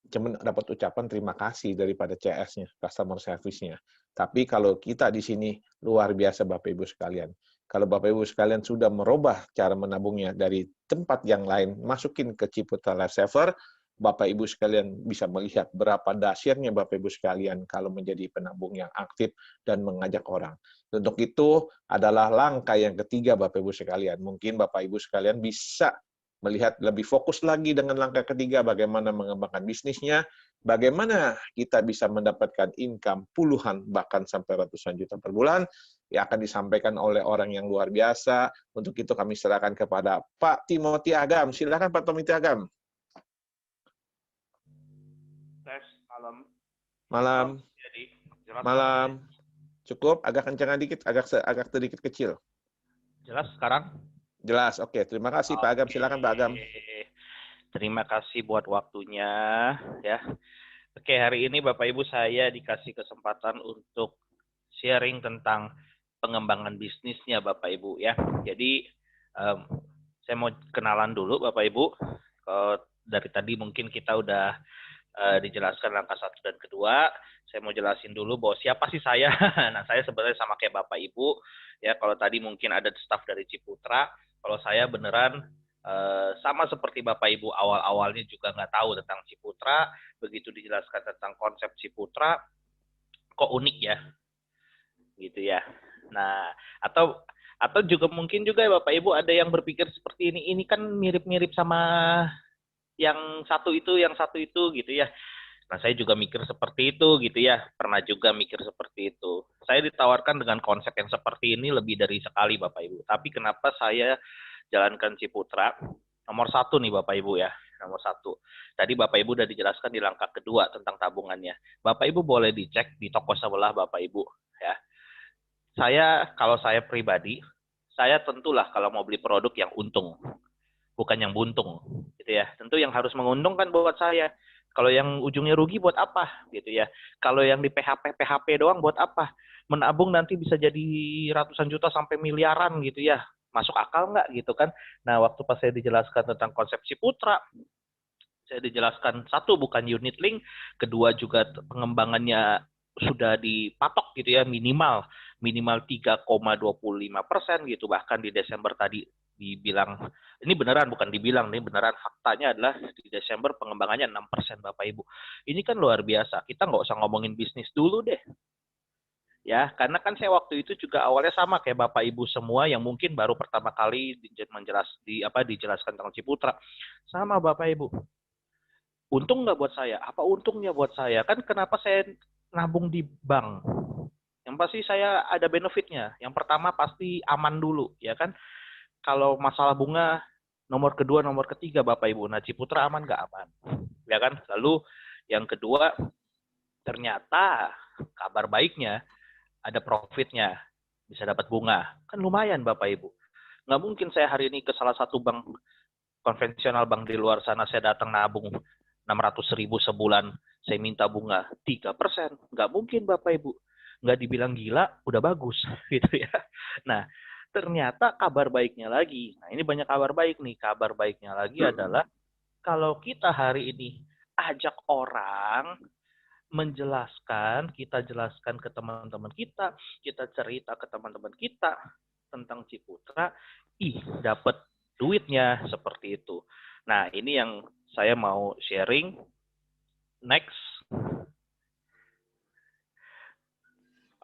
Cuma dapat ucapan terima kasih daripada CS-nya, customer service-nya. Tapi kalau kita di sini luar biasa Bapak Ibu sekalian. Kalau Bapak Ibu sekalian sudah merubah cara menabungnya dari tempat yang lain, masukin ke Ciputra Life Saver, Bapak Ibu sekalian bisa melihat berapa dahsyatnya Bapak Ibu sekalian kalau menjadi penabung yang aktif dan mengajak orang. Untuk itu adalah langkah yang ketiga Bapak Ibu sekalian. Mungkin Bapak Ibu sekalian bisa melihat lebih fokus lagi dengan langkah ketiga, bagaimana mengembangkan bisnisnya, bagaimana kita bisa mendapatkan income puluhan bahkan sampai ratusan juta per bulan, yang akan disampaikan oleh orang yang luar biasa. Untuk itu kami serahkan kepada Pak Timothy Agam. Silakan Pak Timothy Agam. Malam. Malam. Jadi, jelas malam. Cukup, agak kencangan dikit, agak sedikit kecil. Jelas sekarang? Jelas, oke. Terima kasih Pak Agam. Silakan Pak Agam. Terima kasih buat waktunya ya. Oke, hari ini Bapak Ibu saya dikasih kesempatan untuk sharing tentang pengembangan bisnisnya Bapak Ibu ya. Jadi saya mau kenalan dulu Bapak Ibu. Dari tadi mungkin kita udah dijelaskan langkah 1 dan kedua. Saya mau jelasin dulu bahwa siapa sih saya. Nah, saya sebenarnya sama kayak Bapak Ibu ya. Kalau tadi mungkin ada staf dari Ciputra, kalau saya beneran sama seperti Bapak Ibu, awal-awalnya juga nggak tahu tentang Ciputra. Begitu dijelaskan tentang konsep Ciputra, kok unik ya, gitu ya. Nah, atau juga mungkin juga Bapak Ibu ada yang berpikir seperti ini. Ini kan mirip-mirip sama yang satu itu gitu ya. Nah, saya juga mikir seperti itu gitu ya. Pernah juga mikir seperti itu. Saya ditawarkan dengan konsep yang seperti ini lebih dari sekali Bapak Ibu. Tapi kenapa saya jalankan Ciputra? Nomor 1 nih Bapak Ibu ya. Nomor 1. Tadi Bapak Ibu udah dijelaskan di langkah kedua tentang tabungannya. Bapak Ibu boleh dicek di toko sebelah Bapak Ibu ya. Kalau saya pribadi, saya tentulah kalau mau beli produk yang untung, bukan yang buntung gitu ya. Tentu yang harus menguntungkan buat saya. Kalau yang ujungnya rugi buat apa gitu ya. Kalau yang di PHP doang buat apa? Menabung nanti bisa jadi ratusan juta sampai miliaran gitu ya. Masuk akal nggak gitu kan? Nah, waktu pas saya dijelaskan tentang konsep Ciputra, saya dijelaskan 1 bukan unit link, kedua juga pengembangannya sudah dipatok gitu ya, minimal 3,25% gitu. Bahkan di Desember tadi dibilang, ini beneran bukan dibilang, ini beneran faktanya adalah di Desember pengembangannya 6% Bapak Ibu. Ini kan luar biasa. Kita nggak usah ngomongin bisnis dulu deh. Ya, karena kan saya waktu itu juga awalnya sama kayak Bapak Ibu semua yang mungkin baru pertama kali dijelaskan tentang Ciputra. Sama Bapak Ibu. Untung nggak buat saya? Apa untungnya buat saya? Kan kenapa saya nabung di bank? Yang pasti saya ada benefitnya. Yang pertama pasti aman dulu, ya kan? Kalau masalah bunga, nomor kedua, nomor ketiga Bapak Ibu. Nah, Ciputra aman nggak aman? Ya kan? Lalu yang kedua, ternyata kabar baiknya ada profitnya. Bisa dapat bunga. Kan lumayan Bapak Ibu. Nggak mungkin saya hari ini ke salah satu bank konvensional, bank di luar sana, saya datang nabung 600.000 sebulan, saya minta bunga 3%. Nggak mungkin Bapak Ibu. Nggak dibilang gila, udah bagus. Gitu ya. Nah, ternyata kabar baiknya lagi. Nah, ini banyak kabar baik nih. Kabar baiknya lagi adalah kalau kita hari ini ajak orang menjelaskan, kita jelaskan ke teman-teman kita cerita ke teman-teman kita tentang Ciputra, dapat duitnya seperti itu. Nah, ini yang saya mau sharing. Next.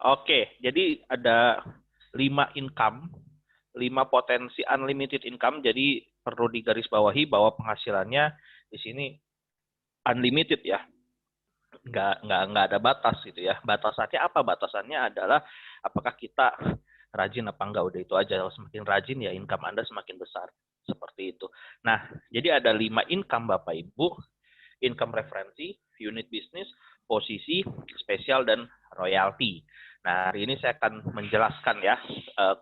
Oke, jadi ada 5 income, 5 potensi unlimited income. Jadi perlu digarisbawahi bahwa penghasilannya di sini unlimited ya. Nggak ada batas gitu ya. Batasannya apa? Batasannya adalah apakah kita rajin apa enggak, udah itu aja. Kalau semakin rajin ya income Anda semakin besar. Seperti itu. Nah, jadi ada 5 income Bapak Ibu. Income referensi, unit bisnis, posisi, spesial, dan royalti. Nah, hari ini saya akan menjelaskan ya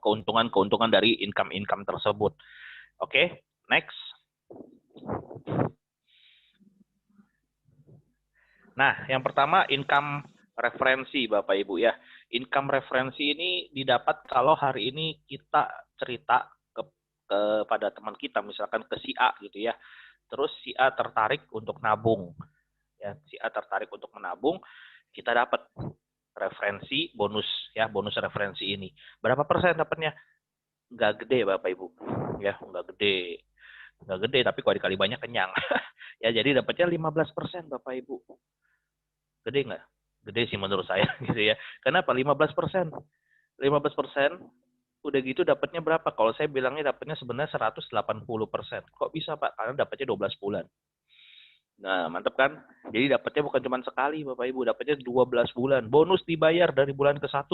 keuntungan-keuntungan dari income-income tersebut. Oke, next. Nah, yang pertama income referensi Bapak Ibu ya. Income referensi ini didapat kalau hari ini kita cerita kepada teman kita, misalkan ke si A gitu ya. Terus si A tertarik untuk nabung. Ya, si A tertarik untuk menabung, kita dapat referensi bonus ya, bonus referensi ini. Berapa persen dapatnya? Nggak gede Bapak Ibu. Ya, nggak gede tapi kalau dikali banyak kenyang. Ya, jadi dapatnya 15% Bapak Ibu. Gede nggak? Gede sih menurut saya gitu ya. Kenapa 15%? 15% udah gitu dapatnya berapa? Kalau saya bilangnya dapatnya sebenarnya 180%. Kok bisa Pak? Karena dapatnya 12 bulan. Nah, mantap kan? Jadi dapatnya bukan cuma sekali, Bapak Ibu, dapatnya 12 bulan. Bonus dibayar dari bulan ke-1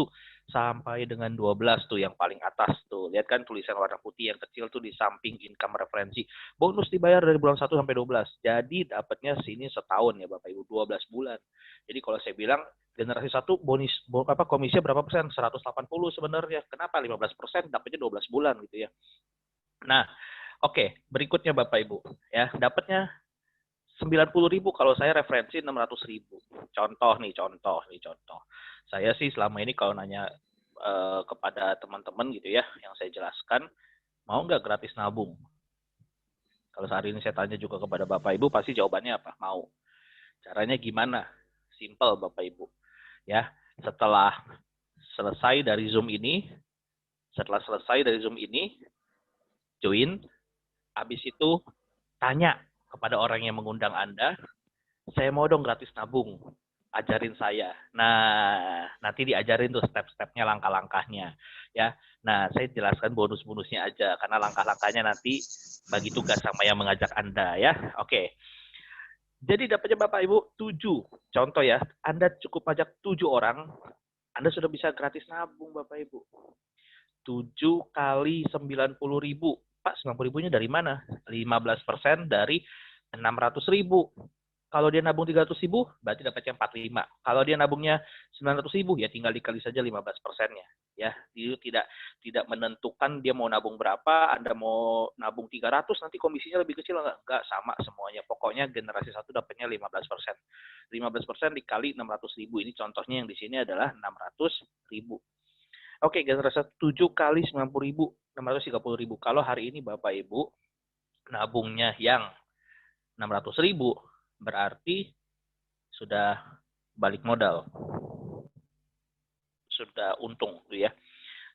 sampai dengan 12 tuh yang paling atas tuh. Lihat kan tulisan warna putih yang kecil tuh di samping income referensi. Bonus dibayar dari bulan 1 sampai 12. Jadi dapatnya sini setahun ya Bapak Ibu, 12 bulan. Jadi kalau saya bilang generasi 1 komisinya berapa persen? 180 sebenarnya. Kenapa 15%? Dapatnya 12 bulan gitu ya. Nah, oke, berikutnya Bapak Ibu ya, dapatnya 90.000 kalau saya referensi 600.000. Contoh. Saya sih selama ini kalau nanya kepada teman-teman gitu ya, yang saya jelaskan, mau nggak gratis nabung? Kalau sehari ini saya tanya juga kepada Bapak Ibu, pasti jawabannya apa? Mau. Caranya gimana? Simple Bapak Ibu. Ya, setelah selesai dari Zoom ini, join, habis itu tanya kepada orang yang mengundang Anda, saya mau dong gratis nabung, ajarin saya. Nah, nanti diajarin tuh step-stepnya, langkah-langkahnya. Ya, nah saya jelaskan bonus-bonusnya aja, karena langkah-langkahnya nanti bagi tugas sama yang mengajak Anda ya. Oke. Jadi dapatnya Bapak Ibu 7. Contoh ya, Anda cukup ajak 7 orang, Anda sudah bisa gratis nabung Bapak Ibu. 7 kali 90.000. Pak, 90.000-nya dari mana? 15% dari 600.000. Kalau dia nabung 300.000, berarti dapatnya 45. Kalau dia nabungnya 900.000, ya tinggal dikali saja 15%-nya. Ya, itu tidak menentukan dia mau nabung berapa. Anda mau nabung 300, nanti komisinya lebih kecil enggak, sama semuanya. Pokoknya generasi 1 dapatnya 15%. 15% dikali 600.000. Ini contohnya yang di sini adalah 600.000. Oke, generasi 7 kali 90.000, 630.000. Kalau hari ini Bapak Ibu nabungnya yang 600.000, berarti sudah balik modal. Sudah untung tuh ya.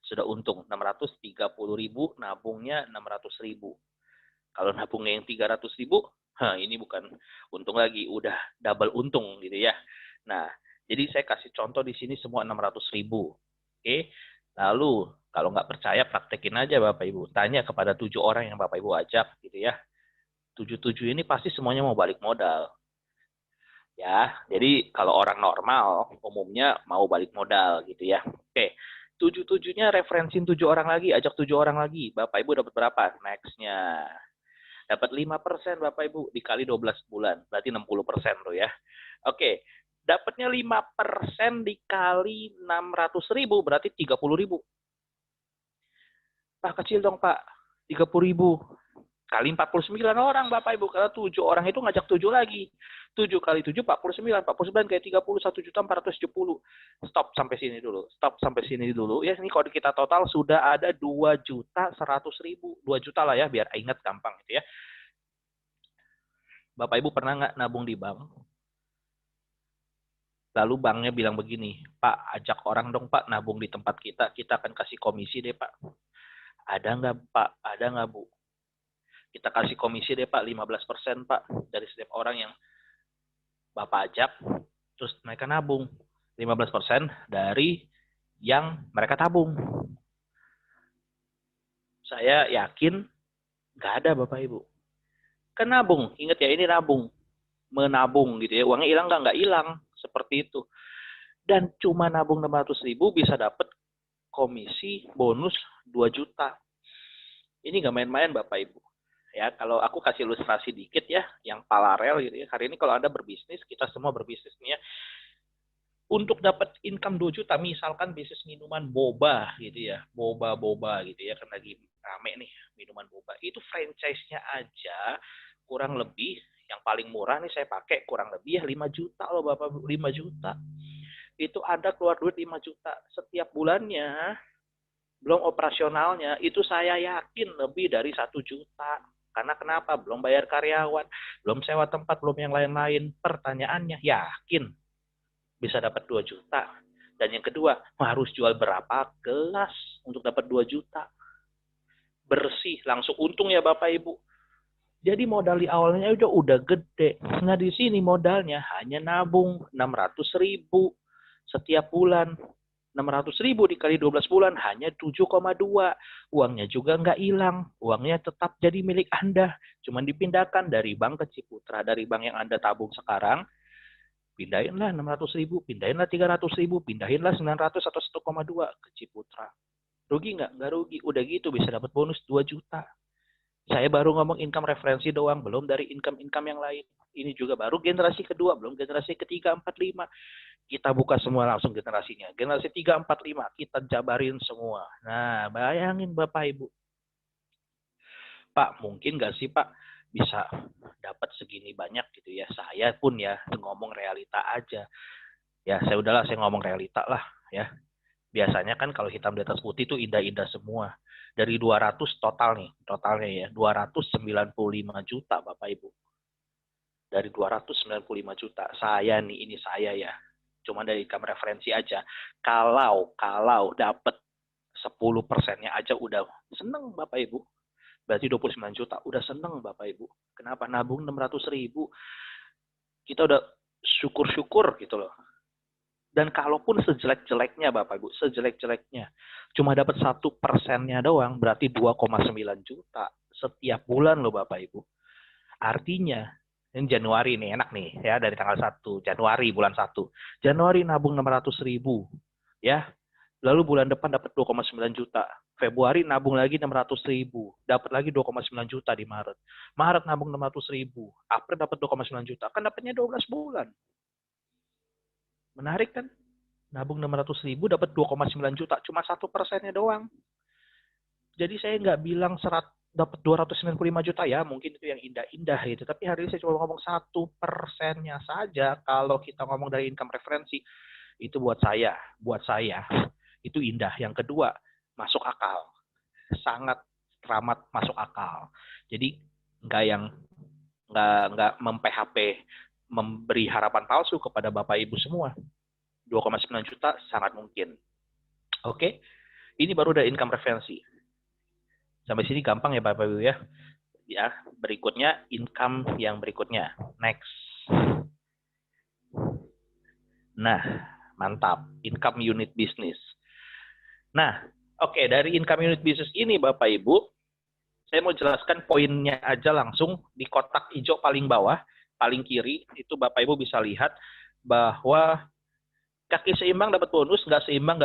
Sudah untung 630.000, nabungnya 600.000. Kalau nabungnya yang 300.000, ini bukan untung lagi, udah double untung gitu ya. Nah, jadi saya kasih contoh di sini semua 600.000. Oke. Lalu kalau nggak percaya praktekin aja Bapak Ibu. Tanya kepada 7 orang yang Bapak Ibu ajak gitu ya. 7 ini pasti semuanya mau balik modal. Ya, jadi kalau orang normal umumnya mau balik modal gitu ya. Oke. 7-7-nya referensin 7 orang lagi, ajak 7 orang lagi. Bapak Ibu dapat berapa? Next-nya. Dapat 5% Bapak Ibu dikali 12 bulan. Berarti 60% tuh ya. Oke. Dapatnya 5% dikali 600.000 berarti 30.000. Pak, kecil dong Pak. 30.000. Kali 49 orang Bapak Ibu. Karena 7 orang itu ngajak 7 lagi. 7 kali 7, 49. 49 kali 30, 1.470. Stop sampai sini dulu. Ya, ini kalau kita total sudah ada 2.100.000. 2 juta lah ya, biar ingat gampang gitu ya. Bapak Ibu pernah nggak nabung di bank? Lalu banknya bilang begini, Pak, ajak orang dong Pak nabung di tempat kita akan kasih komisi deh Pak. Ada nggak Pak? Ada nggak Bu? Kita kasih komisi deh Pak, 15% Pak, dari setiap orang yang Bapak ajak, terus mereka nabung. 15% dari yang mereka tabung. Saya yakin nggak ada Bapak Ibu. Kan nabung, ingat ya ini nabung. Menabung gitu ya, uangnya hilang nggak hilang. Seperti itu. Dan cuma nabung 600.000 bisa dapat komisi bonus 2 juta. Ini nggak main-main Bapak Ibu. Ya, kalau aku kasih ilustrasi dikit ya, yang paralel gitu ya. Hari ini kalau Anda berbisnis, kita semua berbisnis nih ya. Untuk dapat income 2 juta, misalkan bisnis minuman boba gitu ya. Boba gitu ya, kan lagi rame nih minuman boba. Itu franchise-nya aja kurang lebih yang paling murah nih saya pakai kurang lebih ya 5 juta loh Bapak, 5 juta. Itu Anda keluar duit 5 juta setiap bulannya, belum operasionalnya, itu saya yakin lebih dari 1 juta. Karena kenapa? Belum bayar karyawan, belum sewa tempat, belum yang lain-lain. Pertanyaannya, yakin bisa dapat 2 juta? Dan yang kedua, harus jual berapa gelas untuk dapat 2 juta? Bersih, langsung untung ya Bapak Ibu. Jadi modal di awalnya udah gede. Nah di sini modalnya hanya nabung 600.000 setiap bulan. 600.000 dikali 12 bulan hanya 7,2. Uangnya juga nggak hilang. Uangnya tetap jadi milik Anda. Cuman dipindahkan dari bank ke Ciputra. Dari bank yang Anda tabung sekarang, pindahinlah 600.000, pindahinlah 300.000, pindahinlah 900 atau 1,2 ke Ciputra. Rugi nggak? Nggak rugi. Udah gitu bisa dapat bonus 2 juta. Saya baru ngomong income referensi doang, belum dari income-income yang lain. Ini juga baru generasi kedua, belum generasi ketiga, 4, 5. Kita buka semua langsung generasinya. Generasi 3, 4, 5, kita jabarin semua. Nah, bayangin Bapak Ibu. Pak, mungkin nggak sih Pak bisa dapat segini banyak gitu ya. Saya pun ya ngomong realita aja. Ya, saya ngomong realita lah ya. Biasanya kan kalau hitam di atas putih itu indah-indah semua. Dari 200 total nih, totalnya ya, 295 juta Bapak Ibu. Dari 295 juta, ini saya ya. Cuma dari income referensi aja. Kalau dapat 10%-nya aja udah seneng Bapak Ibu. Berarti 29 juta, udah seneng Bapak Ibu. Kenapa? Nabung 600.000. Kita udah syukur-syukur gitu loh. Dan kalaupun sejelek-jeleknya Bapak Ibu, sejelek-jeleknya, cuma dapat 1%-nya doang, berarti 2,9 juta setiap bulan loh Bapak Ibu. Artinya, ini Januari nih, enak nih, ya dari tanggal 1, Januari, bulan 1. Januari nabung 600.000, ya. Lalu bulan depan dapat 2,9 juta. Februari nabung lagi 600.000, dapat lagi 2,9 juta di Maret. Maret nabung 600.000, April dapat 2,9 juta, kan dapatnya 12 bulan. Menarik kan? Nabung 600.000 dapat 2,9 juta, cuma 1%-nya doang. Jadi saya nggak bilang dapat 295 juta ya, mungkin itu yang indah-indah gitu. Tapi hari ini saya cuma ngomong 1%-nya saja. Kalau kita ngomong dari income referensi, itu buat saya itu indah. Yang kedua, masuk akal, sangat teramat masuk akal. Jadi nggak mem-PHP, memberi harapan palsu kepada Bapak Ibu semua. 2,9 juta sangat mungkin. Oke, ini baru dari income referensi. Sampai sini gampang ya Bapak Ibu ya. Ya, berikutnya income yang berikutnya. Next. Nah, mantap. Income unit business. Nah, oke, dari income unit business ini Bapak Ibu, saya mau jelaskan poinnya aja langsung di kotak hijau paling bawah, paling kiri, itu Bapak Ibu bisa lihat bahwa kaki seimbang dapat bonus, nggak seimbang,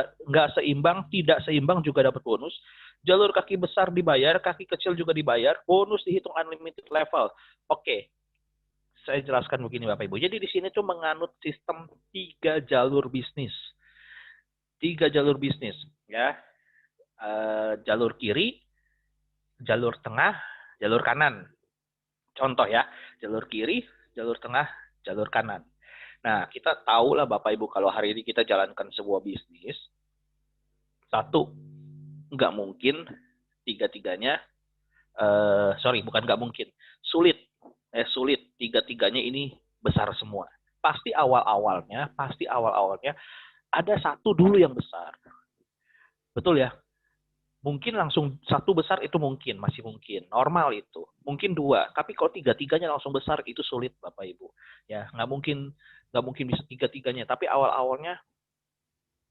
tidak seimbang juga dapat bonus. Jalur kaki besar dibayar, kaki kecil juga dibayar, bonus dihitung unlimited level. Oke, saya jelaskan begini Bapak Ibu. Jadi di sini tuh menganut sistem 3 jalur bisnis. 3 jalur bisnis, ya. Jalur kiri, jalur tengah, jalur kanan. Contoh ya, jalur kiri, jalur tengah, jalur kanan. Nah, kita tahu lah Bapak Ibu kalau hari ini kita jalankan sebuah bisnis, satu, nggak mungkin tiga-tiganya, bukan nggak mungkin, sulit tiga-tiganya ini besar semua. Pasti awal-awalnya ada satu dulu yang besar. Betul ya? Mungkin langsung satu besar itu masih mungkin, normal itu. Mungkin 2, tapi kalau tiga-tiganya langsung besar itu sulit Bapak Ibu. Ya, nggak mungkin bisa tiga-tiganya, tapi awal-awalnya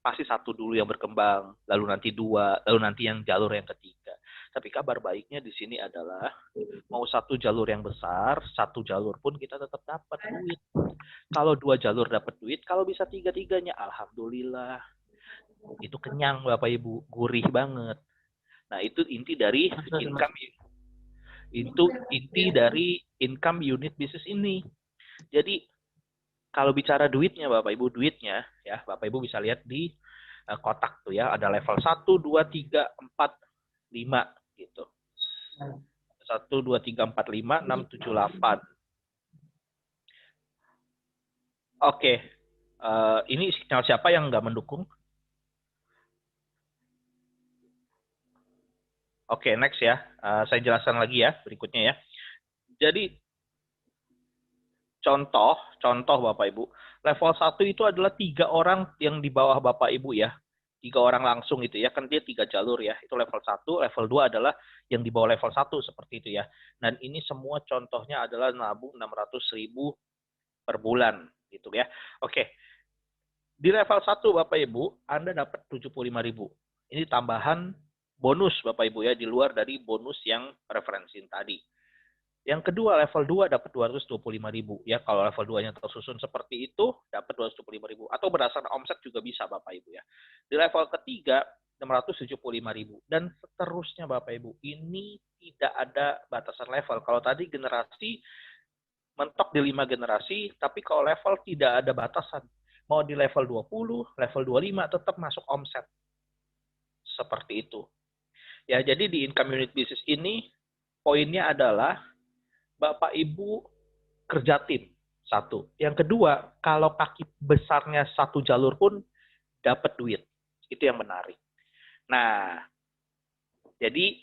pasti satu dulu yang berkembang, lalu nanti 2, lalu nanti yang jalur yang ketiga. Tapi kabar baiknya di sini adalah mau satu jalur yang besar, satu jalur pun kita tetap dapat duit. Kalau 2 jalur dapat duit, kalau bisa tiga-tiganya, alhamdulillah. Itu kenyang Bapak Ibu, gurih banget. Nah, itu inti dari income unit bisnis ini. Jadi kalau bicara duitnya Bapak Ibu, ya Bapak Ibu bisa lihat di kotak tuh ya, ada level 1, 2, 3, 4, 5 gitu. 1, 2, 3, 4, 5, 6, 7, 8. Oke. Ini sinyal siapa yang nggak mendukung? Oke, next ya. Saya jelaskan lagi ya berikutnya ya. Jadi contoh Bapak Ibu, level 1 itu adalah 3 orang yang di bawah Bapak Ibu ya. 3 orang langsung itu ya, kan dia 3 jalur ya, itu level 1, level 2 adalah yang di bawah level 1 seperti itu ya. Dan ini semua contohnya adalah nabung 600.000 per bulan gitu ya. Oke. Di level 1 Bapak Ibu, Anda dapat 75.000. Ini tambahan bonus Bapak Ibu ya, di luar dari bonus yang referensiin tadi. Yang kedua, level 2 dapat 225.000. Ya, kalau level 2-nya tersusun seperti itu, dapat 225.000. Atau berdasarkan omset juga bisa Bapak Ibu ya. Di level ketiga, 675.000. Dan seterusnya Bapak Ibu. Ini tidak ada batasan level. Kalau tadi generasi mentok di 5 generasi, tapi kalau level tidak ada batasan. Mau di level 20, level 25, tetap masuk omset. Seperti itu. Ya, jadi di income unit business ini, poinnya adalah Bapak Ibu kerja tim. Satu. Yang kedua, kalau kaki besarnya satu jalur pun dapat duit. Itu yang menarik. Nah, jadi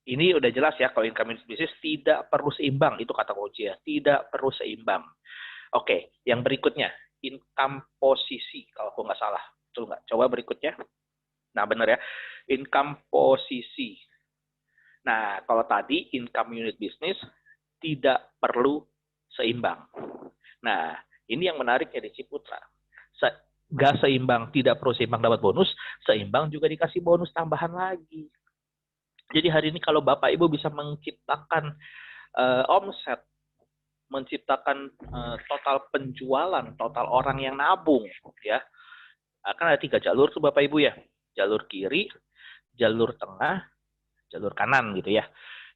ini udah jelas ya, kalau income unit business tidak perlu seimbang. Itu kata kunci ya. Tidak perlu seimbang. Oke, yang berikutnya. Income posisi, kalau aku nggak salah. Betul nggak? Coba berikutnya. Nah, benar ya. Income posisi. Nah, kalau tadi income unit business tidak perlu seimbang. Nah, ini yang menarik ya di Ciputra. Nggak seimbang, tidak perlu seimbang dapat bonus, seimbang juga dikasih bonus tambahan lagi. Jadi hari ini kalau Bapak Ibu bisa menciptakan omset, menciptakan total penjualan, total orang yang nabung, ya, akan ada 3 jalur tuh Bapak Ibu ya, jalur kiri, jalur tengah, jalur kanan gitu ya.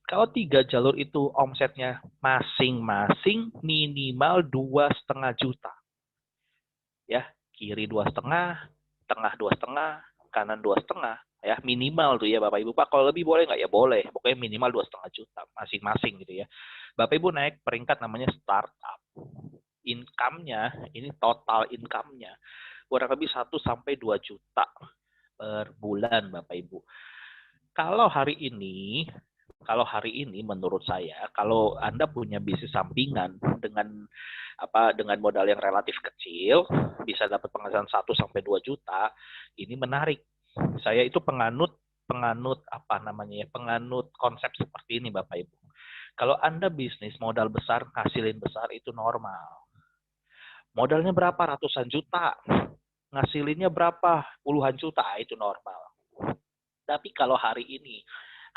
Kalau 3 jalur itu omsetnya masing-masing minimal 2,5 juta, ya, kiri 2,5, tengah 2,5, kanan 2,5, ya, minimal tuh ya Bapak Ibu. Pak, kalau lebih boleh nggak? Ya boleh, pokoknya minimal 2,5 juta masing-masing gitu ya. Bapak Ibu naik peringkat namanya startup. Income-nya, ini total income-nya, kurang lebih 1 sampai 2 juta per bulan Bapak Ibu. Kalau hari ini menurut saya, kalau Anda punya bisnis sampingan dengan modal yang relatif kecil, bisa dapat penghasilan 1 sampai 2 juta, ini menarik. Saya itu penganut konsep seperti ini Bapak Ibu. Kalau Anda bisnis modal besar, ngasilin besar, itu normal. Modalnya berapa? Ratusan juta. Ngasilinnya berapa? Puluhan juta, itu normal. Tapi kalau hari ini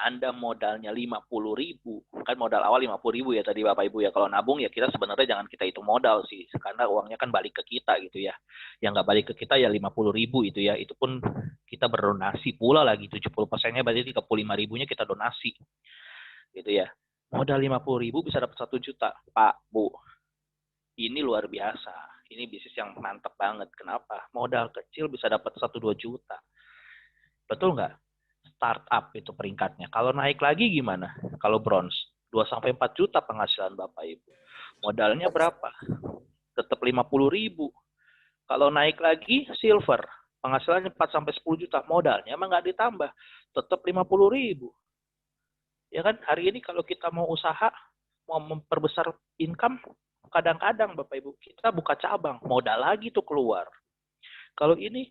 Anda modalnya 50.000, kan modal awal 50.000 ya tadi Bapak Ibu ya. Kalau nabung ya kita sebenarnya jangan kita hitung modal sih, karena uangnya kan balik ke kita gitu ya. Yang nggak balik ke kita ya 50.000 itu ya. Itu pun kita berdonasi pula lagi, 70%-nya berarti 35.000-nya kita donasi. Gitu ya. Modal 50.000 bisa dapat 1 juta. Pak, Bu, ini luar biasa. Ini bisnis yang mantap banget. Kenapa? Modal kecil bisa dapat 1-2 juta. Betul nggak? Startup itu peringkatnya. Kalau naik lagi gimana? Kalau bronze, 2-4 juta penghasilan Bapak Ibu. Modalnya berapa? Tetap 50.000. Kalau naik lagi silver, penghasilannya 4-10 juta. Modalnya emang nggak ditambah. Tetap 50.000. Ya kan, hari ini kalau kita mau usaha, mau memperbesar income, kadang-kadang Bapak Ibu, kita buka cabang, modal lagi tuh keluar. Kalau ini,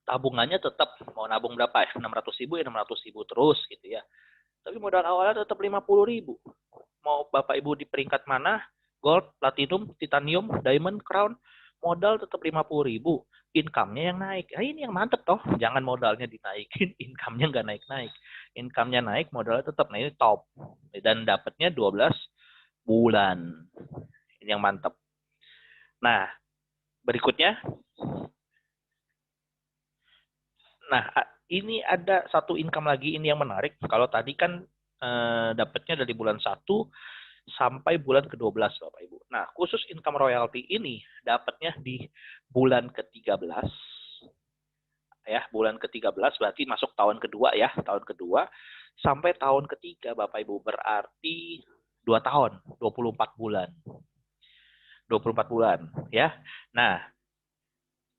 tabungannya tetap, mau nabung berapa ya? 600.000 ya 600.000 terus gitu ya. Tapi modal awalnya tetap 50.000. Mau Bapak Ibu di peringkat mana, gold, platinum, titanium, diamond, crown, modal tetap 50.000. Income-nya yang naik. Nah, ini yang mantep toh. Jangan modalnya dinaikin, income-nya nggak naik-naik. Income-nya naik, modalnya tetap. Nah, ini top. Dan dapatnya 12 bulan. Ini yang mantep. Nah, berikutnya. Nah, ini ada satu income lagi, ini yang menarik. Kalau tadi kan dapatnya dari bulan 1 sampai bulan ke-12 Bapak Ibu. Nah, khusus income royalty ini dapatnya di bulan ke-13. Ya, bulan ke-13 berarti masuk tahun kedua ya, tahun kedua sampai tahun ketiga Bapak Ibu, berarti 2 tahun, 24 bulan. 24 bulan ya. Nah,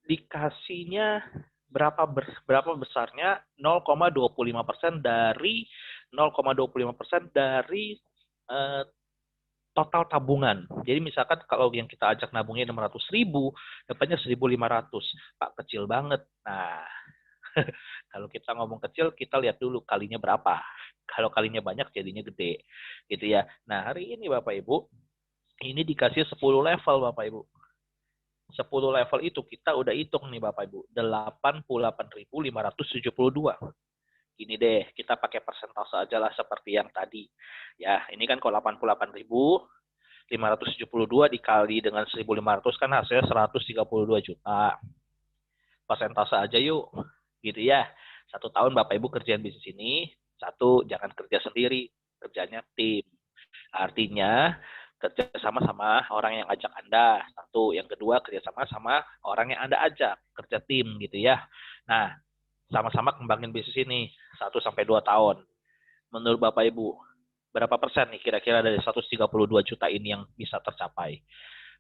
dikasihnya berapa besarnya? 0,25% dari 0,25% dari total tabungan. Jadi misalkan kalau yang kita ajak nabungnya 600.000, dapatnya 1.500. Pak, kecil banget. Nah, Kalau kita ngomong kecil, kita lihat dulu kalinya berapa. Kalau kalinya banyak, jadinya gede. Gitu ya. Nah, hari ini Bapak Ibu, ini dikasih 10 level Bapak Ibu. 10 level itu kita udah hitung nih Bapak Ibu. 88.572. Gini deh, kita pakai persentase aja lah seperti yang tadi. Ya, ini kan kalau 88.572 dikali dengan 1.500 kan hasilnya 132 juta. Persentase aja yuk. Gitu ya. 1 tahun Bapak Ibu kerjaan bisnis ini, 1, jangan kerja sendiri, kerjanya tim. Artinya kerja sama orang yang ajak Anda. 1, yang kedua kerja sama orang yang Anda ajak, kerja tim gitu ya. Nah, sama-sama kembangin bisnis ini 1-2 tahun. Menurut Bapak Ibu, berapa persen nih kira-kira dari 132 juta ini yang bisa tercapai?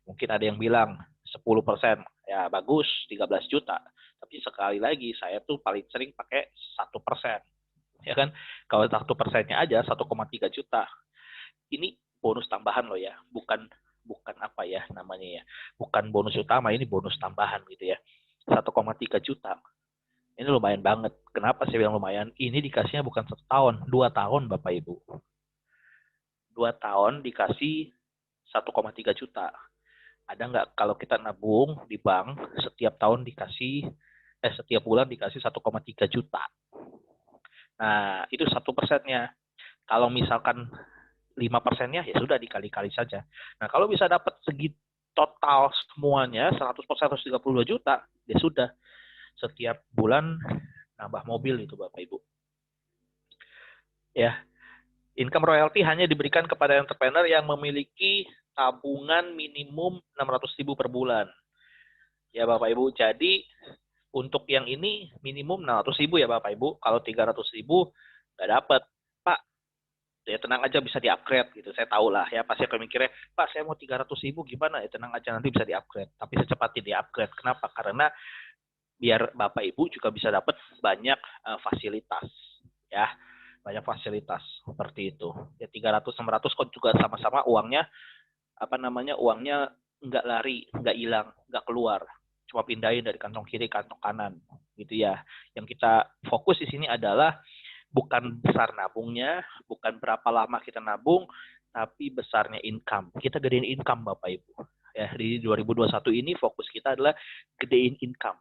Mungkin ada yang bilang 10%. Ya bagus, 13 juta. Tapi sekali lagi, saya tuh paling sering pakai 1%. Ya kan? Kalau 1%-nya aja 1,3 juta. Ini bonus tambahan loh ya. Bukan apa ya namanya ya. Bukan bonus utama, ini bonus tambahan gitu ya. 1,3 juta. Ini lumayan banget. Kenapa saya bilang lumayan? Ini dikasihnya bukan 1 tahun, 2 tahun Bapak Ibu. 2 tahun dikasih 1,3 juta. Ada nggak kalau kita nabung di bank setiap tahun dikasih, setiap bulan dikasih 1,3 juta. Nah, itu 1%-nya. Kalau misalkan 5%-nya, ya sudah dikali-kali saja. Nah, kalau bisa dapat segi total semuanya, 100% 132 juta, ya sudah. Setiap bulan nambah mobil itu Bapak Ibu. Ya, income royalty hanya diberikan kepada entrepreneur yang memiliki tabungan minimum 600.000 per bulan. Ya Bapak Ibu, jadi untuk yang ini minimum 600.000 ya Bapak Ibu. Kalau 300.000 nggak dapat. Pak, ya tenang aja bisa di-upgrade gitu. Saya tahu lah ya, pasti akan mikirnya, Pak saya mau 300.000 gimana? Ya tenang aja nanti bisa di-upgrade. Tapi secepatnya di-upgrade. Kenapa? Karena biar Bapak Ibu juga bisa dapat banyak fasilitas. Ya, banyak fasilitas seperti itu. Ya 300-600 kok juga sama-sama uangnya uangnya nggak lari, nggak hilang, nggak keluar. Cuma pindahin dari kantong kiri ke kantong kanan gitu ya. Yang kita fokus di sini adalah bukan besar nabungnya, bukan berapa lama kita nabung, tapi besarnya income. Kita gedein income Bapak Ibu. Ya, di 2021 ini fokus kita adalah gedein income.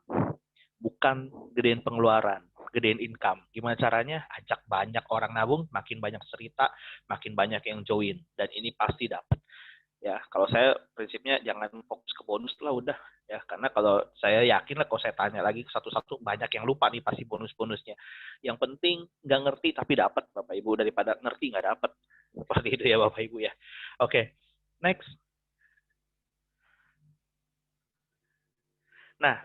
Bukan gedein pengeluaran, gedein income. Gimana caranya? Ajak banyak orang nabung, makin banyak cerita, makin banyak yang join. Dan ini pasti dapat. Ya, kalau saya prinsipnya jangan fokus ke bonus lah udah. Ya, karena kalau saya yakin lah kalau saya tanya lagi satu-satu, banyak yang lupa nih pasti bonus-bonusnya. Yang penting nggak ngerti tapi dapat Bapak Ibu, daripada ngerti nggak dapat. Seperti itu ya Bapak Ibu ya. Oke, next. Nah,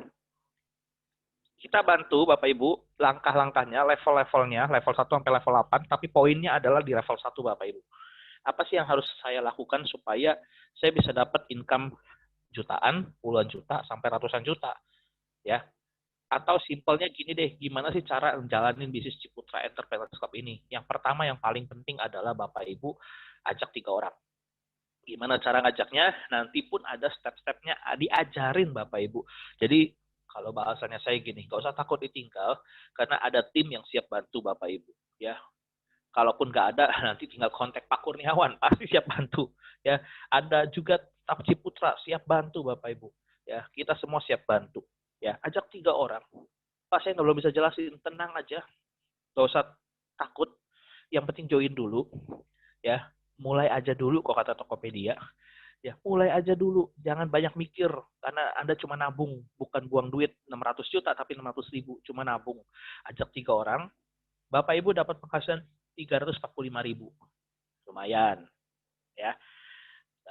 kita bantu Bapak Ibu langkah-langkahnya, level-levelnya, level 1 sampai level 8, tapi poinnya adalah di level 1 Bapak Ibu. Apa sih yang harus saya lakukan supaya saya bisa dapat income jutaan, puluhan juta, sampai ratusan juta? Ya. Atau simpelnya gini deh, gimana sih cara menjalani bisnis Ciputra Entrepreneurs Club ini? Yang pertama yang paling penting adalah Bapak Ibu ajak 3 orang. Gimana cara ngajaknya? Nanti pun ada step-stepnya diajarin Bapak Ibu. Jadi kalau bahasanya saya gini, nggak usah takut ditinggal, karena ada tim yang siap bantu Bapak Ibu. Ya, kalaupun nggak ada, nanti tinggal kontak Pak Kurniawan, pasti siap bantu. Ya, ada juga staf Ciputra siap bantu Bapak Ibu. Ya, kita semua siap bantu. Ya, ajak 3 orang. Pak, saya belum bisa jelasin, tenang aja, nggak usah takut. Yang penting join dulu. Ya, mulai aja dulu kok kata Tokopedia. Ya, mulai aja dulu, jangan banyak mikir, karena Anda cuma nabung, bukan buang duit 600 juta, tapi 600.000, cuma nabung. Ajak 3 orang, Bapak Ibu dapat penghasilan 345.000. Lumayan. Ya.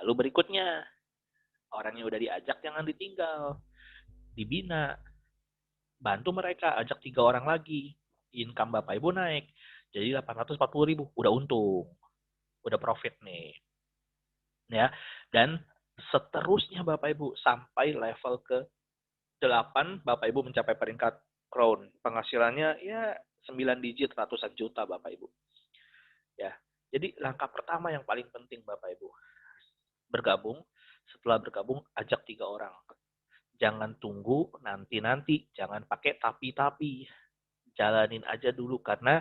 Lalu berikutnya, orang yang udah diajak jangan ditinggal. Dibina. Bantu mereka, ajak 3 orang lagi. Income Bapak Ibu naik. Jadi 840.000. Udah untung. Udah profit nih. Ya. Dan seterusnya Bapak Ibu sampai level ke 8 Bapak Ibu mencapai peringkat crown. Penghasilannya ya 9 digit ratusan juta Bapak Ibu. Ya. Jadi langkah pertama yang paling penting Bapak Ibu, bergabung. Setelah bergabung ajak 3 orang. Jangan tunggu nanti-nanti, jangan pakai tapi-tapi. Jalanin aja dulu karena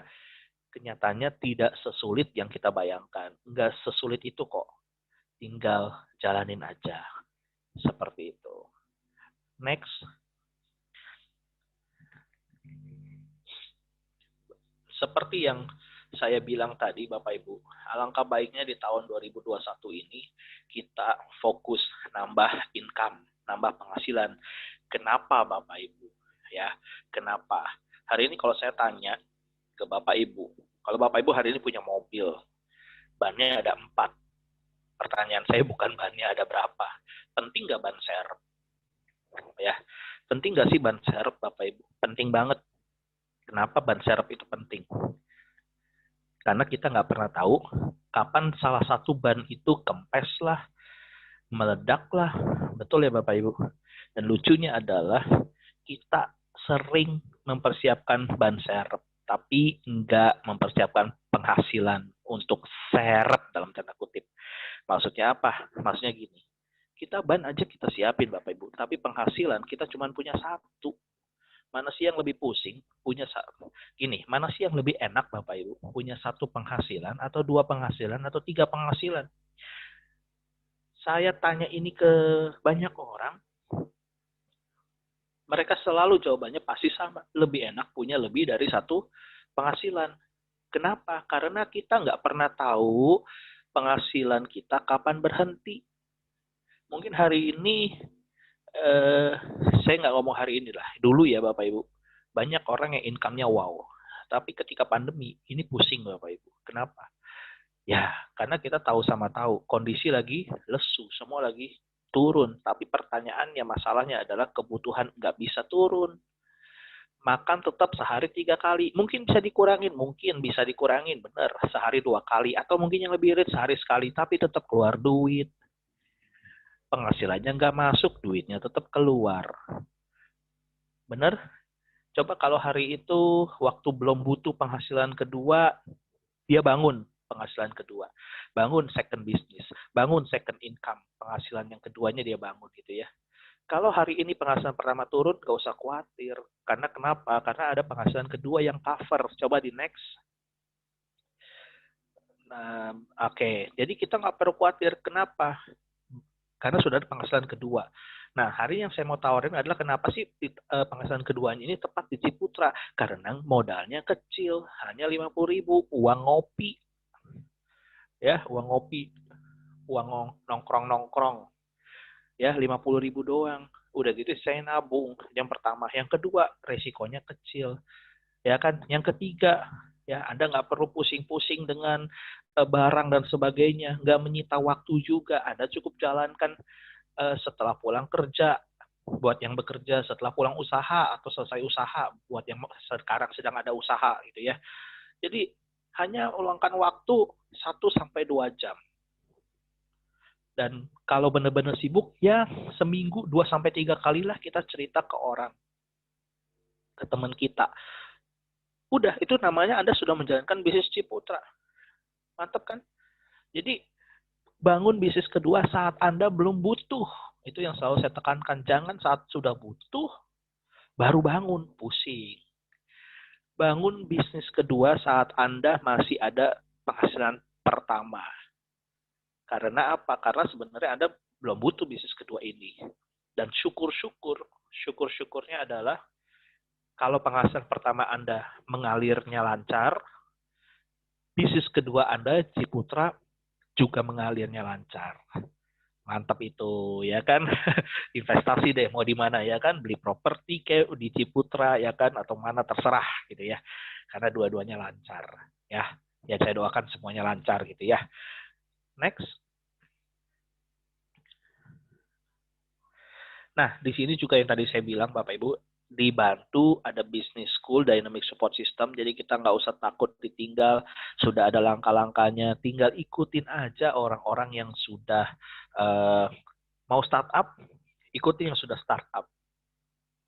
kenyataannya tidak sesulit yang kita bayangkan. Nggak sesulit itu kok. Tinggal jalanin aja. Seperti itu. Next. Seperti yang saya bilang tadi Bapak Ibu, alangkah baiknya di tahun 2021 ini kita fokus nambah income, nambah penghasilan. Kenapa Bapak Ibu? Ya, kenapa? Hari ini kalau saya tanya ke Bapak Ibu, kalau Bapak Ibu hari ini punya mobil, bannya ada 4. Pertanyaan saya bukan bannya ada berapa. Penting nggak ban serep? Ya, penting nggak sih ban serep Bapak Ibu? Penting banget. Kenapa ban serep itu penting? Karena kita nggak pernah tahu kapan salah satu ban itu kempes lah, meledak lah. Betul ya Bapak Ibu? Dan lucunya adalah kita sering mempersiapkan ban serep, tapi nggak mempersiapkan penghasilan untuk serep dalam tanda kutip. Maksudnya apa? Maksudnya gini, kita ban aja kita siapin Bapak Ibu, tapi penghasilan kita cuma punya 1. Mana sih yang lebih pusing? Mana sih yang lebih enak Bapak Ibu? Punya 1 penghasilan atau 2 penghasilan atau 3 penghasilan? Saya tanya ini ke banyak orang, mereka selalu jawabannya pasti sama. Lebih enak punya lebih dari 1 penghasilan. Kenapa? Karena kita nggak pernah tahu penghasilan kita kapan berhenti. Mungkin hari ini saya nggak ngomong hari ini lah, dulu ya Bapak Ibu, banyak orang yang income-nya wow, tapi ketika pandemi ini pusing Bapak Ibu. Kenapa? Ya, karena kita tahu kondisi lagi lesu, semua lagi turun, tapi pertanyaannya, masalahnya adalah kebutuhan nggak bisa turun. Makan tetap sehari 3 kali, mungkin bisa dikurangin, bener, sehari 2 kali, atau mungkin yang lebih irit sehari sekali, tapi tetap keluar duit. Penghasilannya nggak masuk, duitnya tetap keluar. Bener? Coba kalau hari itu waktu belum butuh penghasilan kedua, dia bangun penghasilan kedua. Bangun second business, bangun second income. Penghasilan yang keduanya dia bangun gitu ya. Kalau hari ini penghasilan pertama turun, nggak usah khawatir. Karena kenapa? Karena ada penghasilan kedua yang cover. Coba di next. Nah, oke. Jadi kita nggak perlu khawatir. Kenapa? Karena sudah ada penghasilan kedua. Nah, hari yang saya mau tawarin adalah kenapa sih penghasilan keduanya ini tepat di Ciputra? Karena modalnya kecil, hanya 50.000, uang ngopi. Ya, uang ngopi, uang nongkrong-nongkrong. Ya, 50.000 doang. Udah gitu saya nabung. Yang pertama. Yang kedua, resikonya kecil. Ya kan? Yang ketiga, ya Anda nggak perlu pusing-pusing dengan barang dan sebagainya, nggak menyita waktu juga. Anda cukup jalankan setelah pulang kerja, buat yang bekerja, setelah pulang usaha atau selesai usaha, buat yang sekarang sedang ada usaha gitu ya. Jadi hanya luangkan waktu 1-2 jam. Dan kalau benar-benar sibuk, ya seminggu 2-3 kali lah kita cerita ke orang, ke teman kita. Udah, itu namanya Anda sudah menjalankan bisnis Ciputra. Mantap kan? Jadi, bangun bisnis kedua saat Anda belum butuh. Itu yang selalu saya tekankan. Jangan saat sudah butuh, baru bangun. Pusing. Bangun bisnis kedua saat Anda masih ada penghasilan pertama. Karena apa? Karena sebenarnya Anda belum butuh bisnis kedua ini. Dan syukur-syukurnya adalah kalau penghasilan pertama Anda mengalirnya lancar, bisnis kedua Anda, Ciputra, juga mengalirnya lancar. Mantap itu, ya kan? Investasi deh, mau di mana ya kan? Beli properti kayak di Ciputra, ya kan? Atau mana terserah gitu ya. Karena dua-duanya lancar, ya. Ya saya doakan semuanya lancar gitu ya. Next. Nah, di sini juga yang tadi saya bilang, Bapak Ibu, dibantu ada business school, dynamic support system, jadi kita nggak usah takut ditinggal, sudah ada langkah-langkahnya, tinggal ikutin aja orang-orang yang sudah mau startup, ikutin yang sudah startup.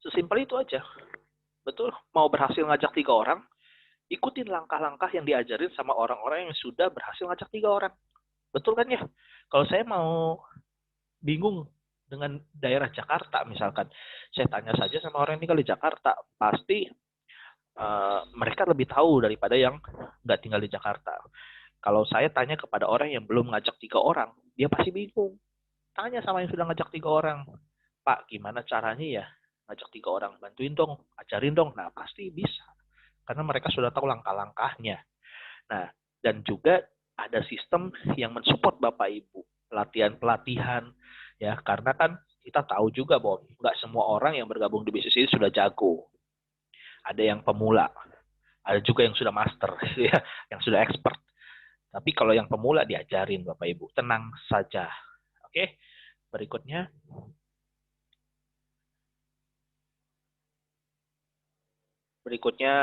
Sesimpel itu aja. Betul, mau berhasil ngajak 3 orang, ikutin langkah-langkah yang diajarin sama orang-orang yang sudah berhasil ngajak 3 orang. Betul kan ya? Kalau saya mau bingung dengan daerah Jakarta misalkan, saya tanya saja sama orang yang tinggal di Jakarta, pasti mereka lebih tahu daripada yang nggak tinggal di Jakarta. Kalau saya tanya kepada orang yang belum ngajak 3 orang, dia pasti bingung. Tanya sama yang sudah ngajak 3 orang, Pak, gimana caranya ya ngajak 3 orang? Bantuin dong, ajarin dong. Nah, pasti bisa. Karena mereka sudah tahu langkah-langkahnya. Nah, dan juga ada sistem yang mensupport Bapak Ibu, pelatihan-pelatihan, ya, karena kan kita tahu juga bahwa nggak semua orang yang bergabung di bisnis ini sudah jago. Ada yang pemula, ada juga yang sudah master, ya, yang sudah expert. Tapi kalau yang pemula diajarin Bapak Ibu, tenang saja. Oke, berikutnya. Berikutnya,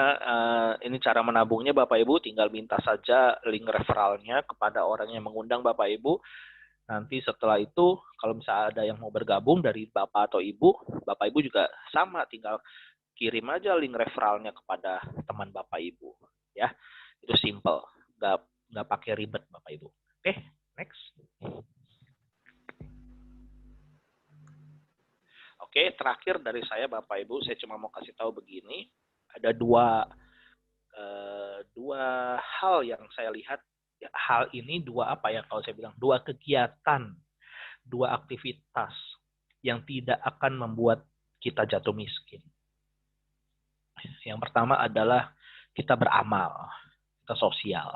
ini cara menabungnya Bapak Ibu, tinggal minta saja link referralnya kepada orang yang mengundang Bapak Ibu. Nanti setelah itu, kalau misalnya ada yang mau bergabung dari Bapak atau Ibu, Bapak Ibu juga sama, tinggal kirim aja link referralnya kepada teman Bapak Ibu. Ya, itu simple, nggak pakai ribet Bapak Ibu. Oke, next. Oke, terakhir dari saya Bapak Ibu, saya cuma mau kasih tahu begini. Ada dua hal yang saya lihat. Hal ini dua apa ya kalau saya bilang? Dua kegiatan, dua aktivitas yang tidak akan membuat kita jatuh miskin. Yang pertama adalah kita beramal, kita sosial.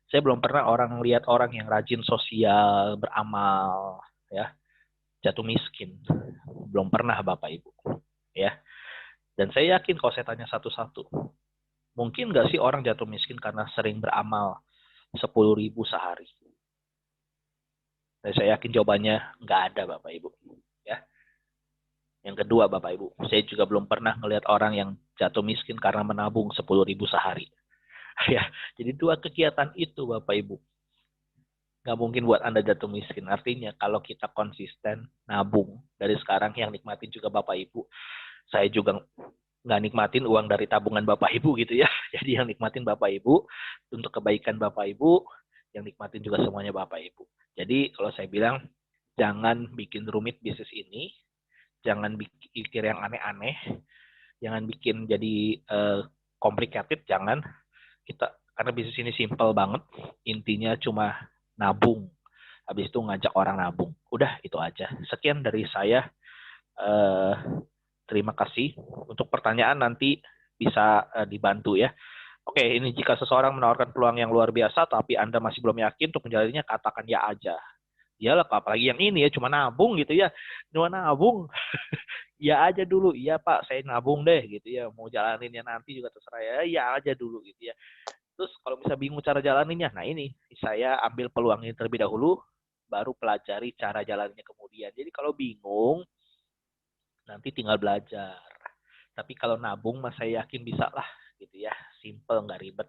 Saya belum pernah lihat orang yang rajin sosial, beramal, ya, jatuh miskin. Belum pernah Bapak Ibu. Ya. Dan saya yakin kalau saya tanya satu-satu, mungkin nggak sih orang jatuh miskin karena sering beramal 10.000 sehari? Dan saya yakin jawabannya nggak ada Bapak Ibu. Ya. Yang kedua Bapak Ibu, saya juga belum pernah melihat orang yang jatuh miskin karena menabung 10.000 sehari. Ya, jadi dua kegiatan itu Bapak Ibu nggak mungkin buat Anda jatuh miskin. Artinya kalau kita konsisten nabung dari sekarang, yang nikmatin juga Bapak Ibu. Saya juga nggak nikmatin uang dari tabungan Bapak Ibu gitu ya. Jadi yang nikmatin Bapak Ibu, untuk kebaikan Bapak Ibu, yang nikmatin juga semuanya Bapak Ibu. Jadi kalau saya bilang, jangan bikin rumit bisnis ini, jangan pikir yang aneh-aneh, jangan bikin jadi complicated, jangan. Karena bisnis ini simple banget, intinya cuma nabung. Habis itu ngajak orang nabung. Udah, itu aja. Sekian dari saya. Terima kasih. Untuk pertanyaan nanti bisa dibantu ya. Oke, ini jika seseorang menawarkan peluang yang luar biasa, tapi Anda masih belum yakin untuk menjalaninya, katakan ya aja. Iyalah, apalagi yang ini ya, cuma nabung gitu ya. Cuma nabung. Ya aja dulu. Iya Pak, saya nabung deh gitu ya. Mau jalaninnya nanti juga terserah ya. Ya aja dulu gitu ya. Terus kalau bisa bingung cara jalaninnya, nah ini, saya ambil peluang ini terlebih dahulu, baru pelajari cara jalannya kemudian. Jadi kalau bingung, nanti tinggal belajar. Tapi kalau nabung, mas saya yakin bisa lah, gitu ya. Simple, nggak ribet.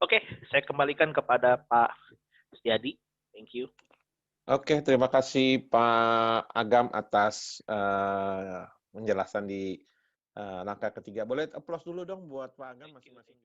Oke, saya kembalikan kepada Pak Setiadi. Thank you. Oke, terima kasih Pak Agam atas penjelasan di langkah ketiga. Boleh applause dulu dong buat Pak Agam masing-masing.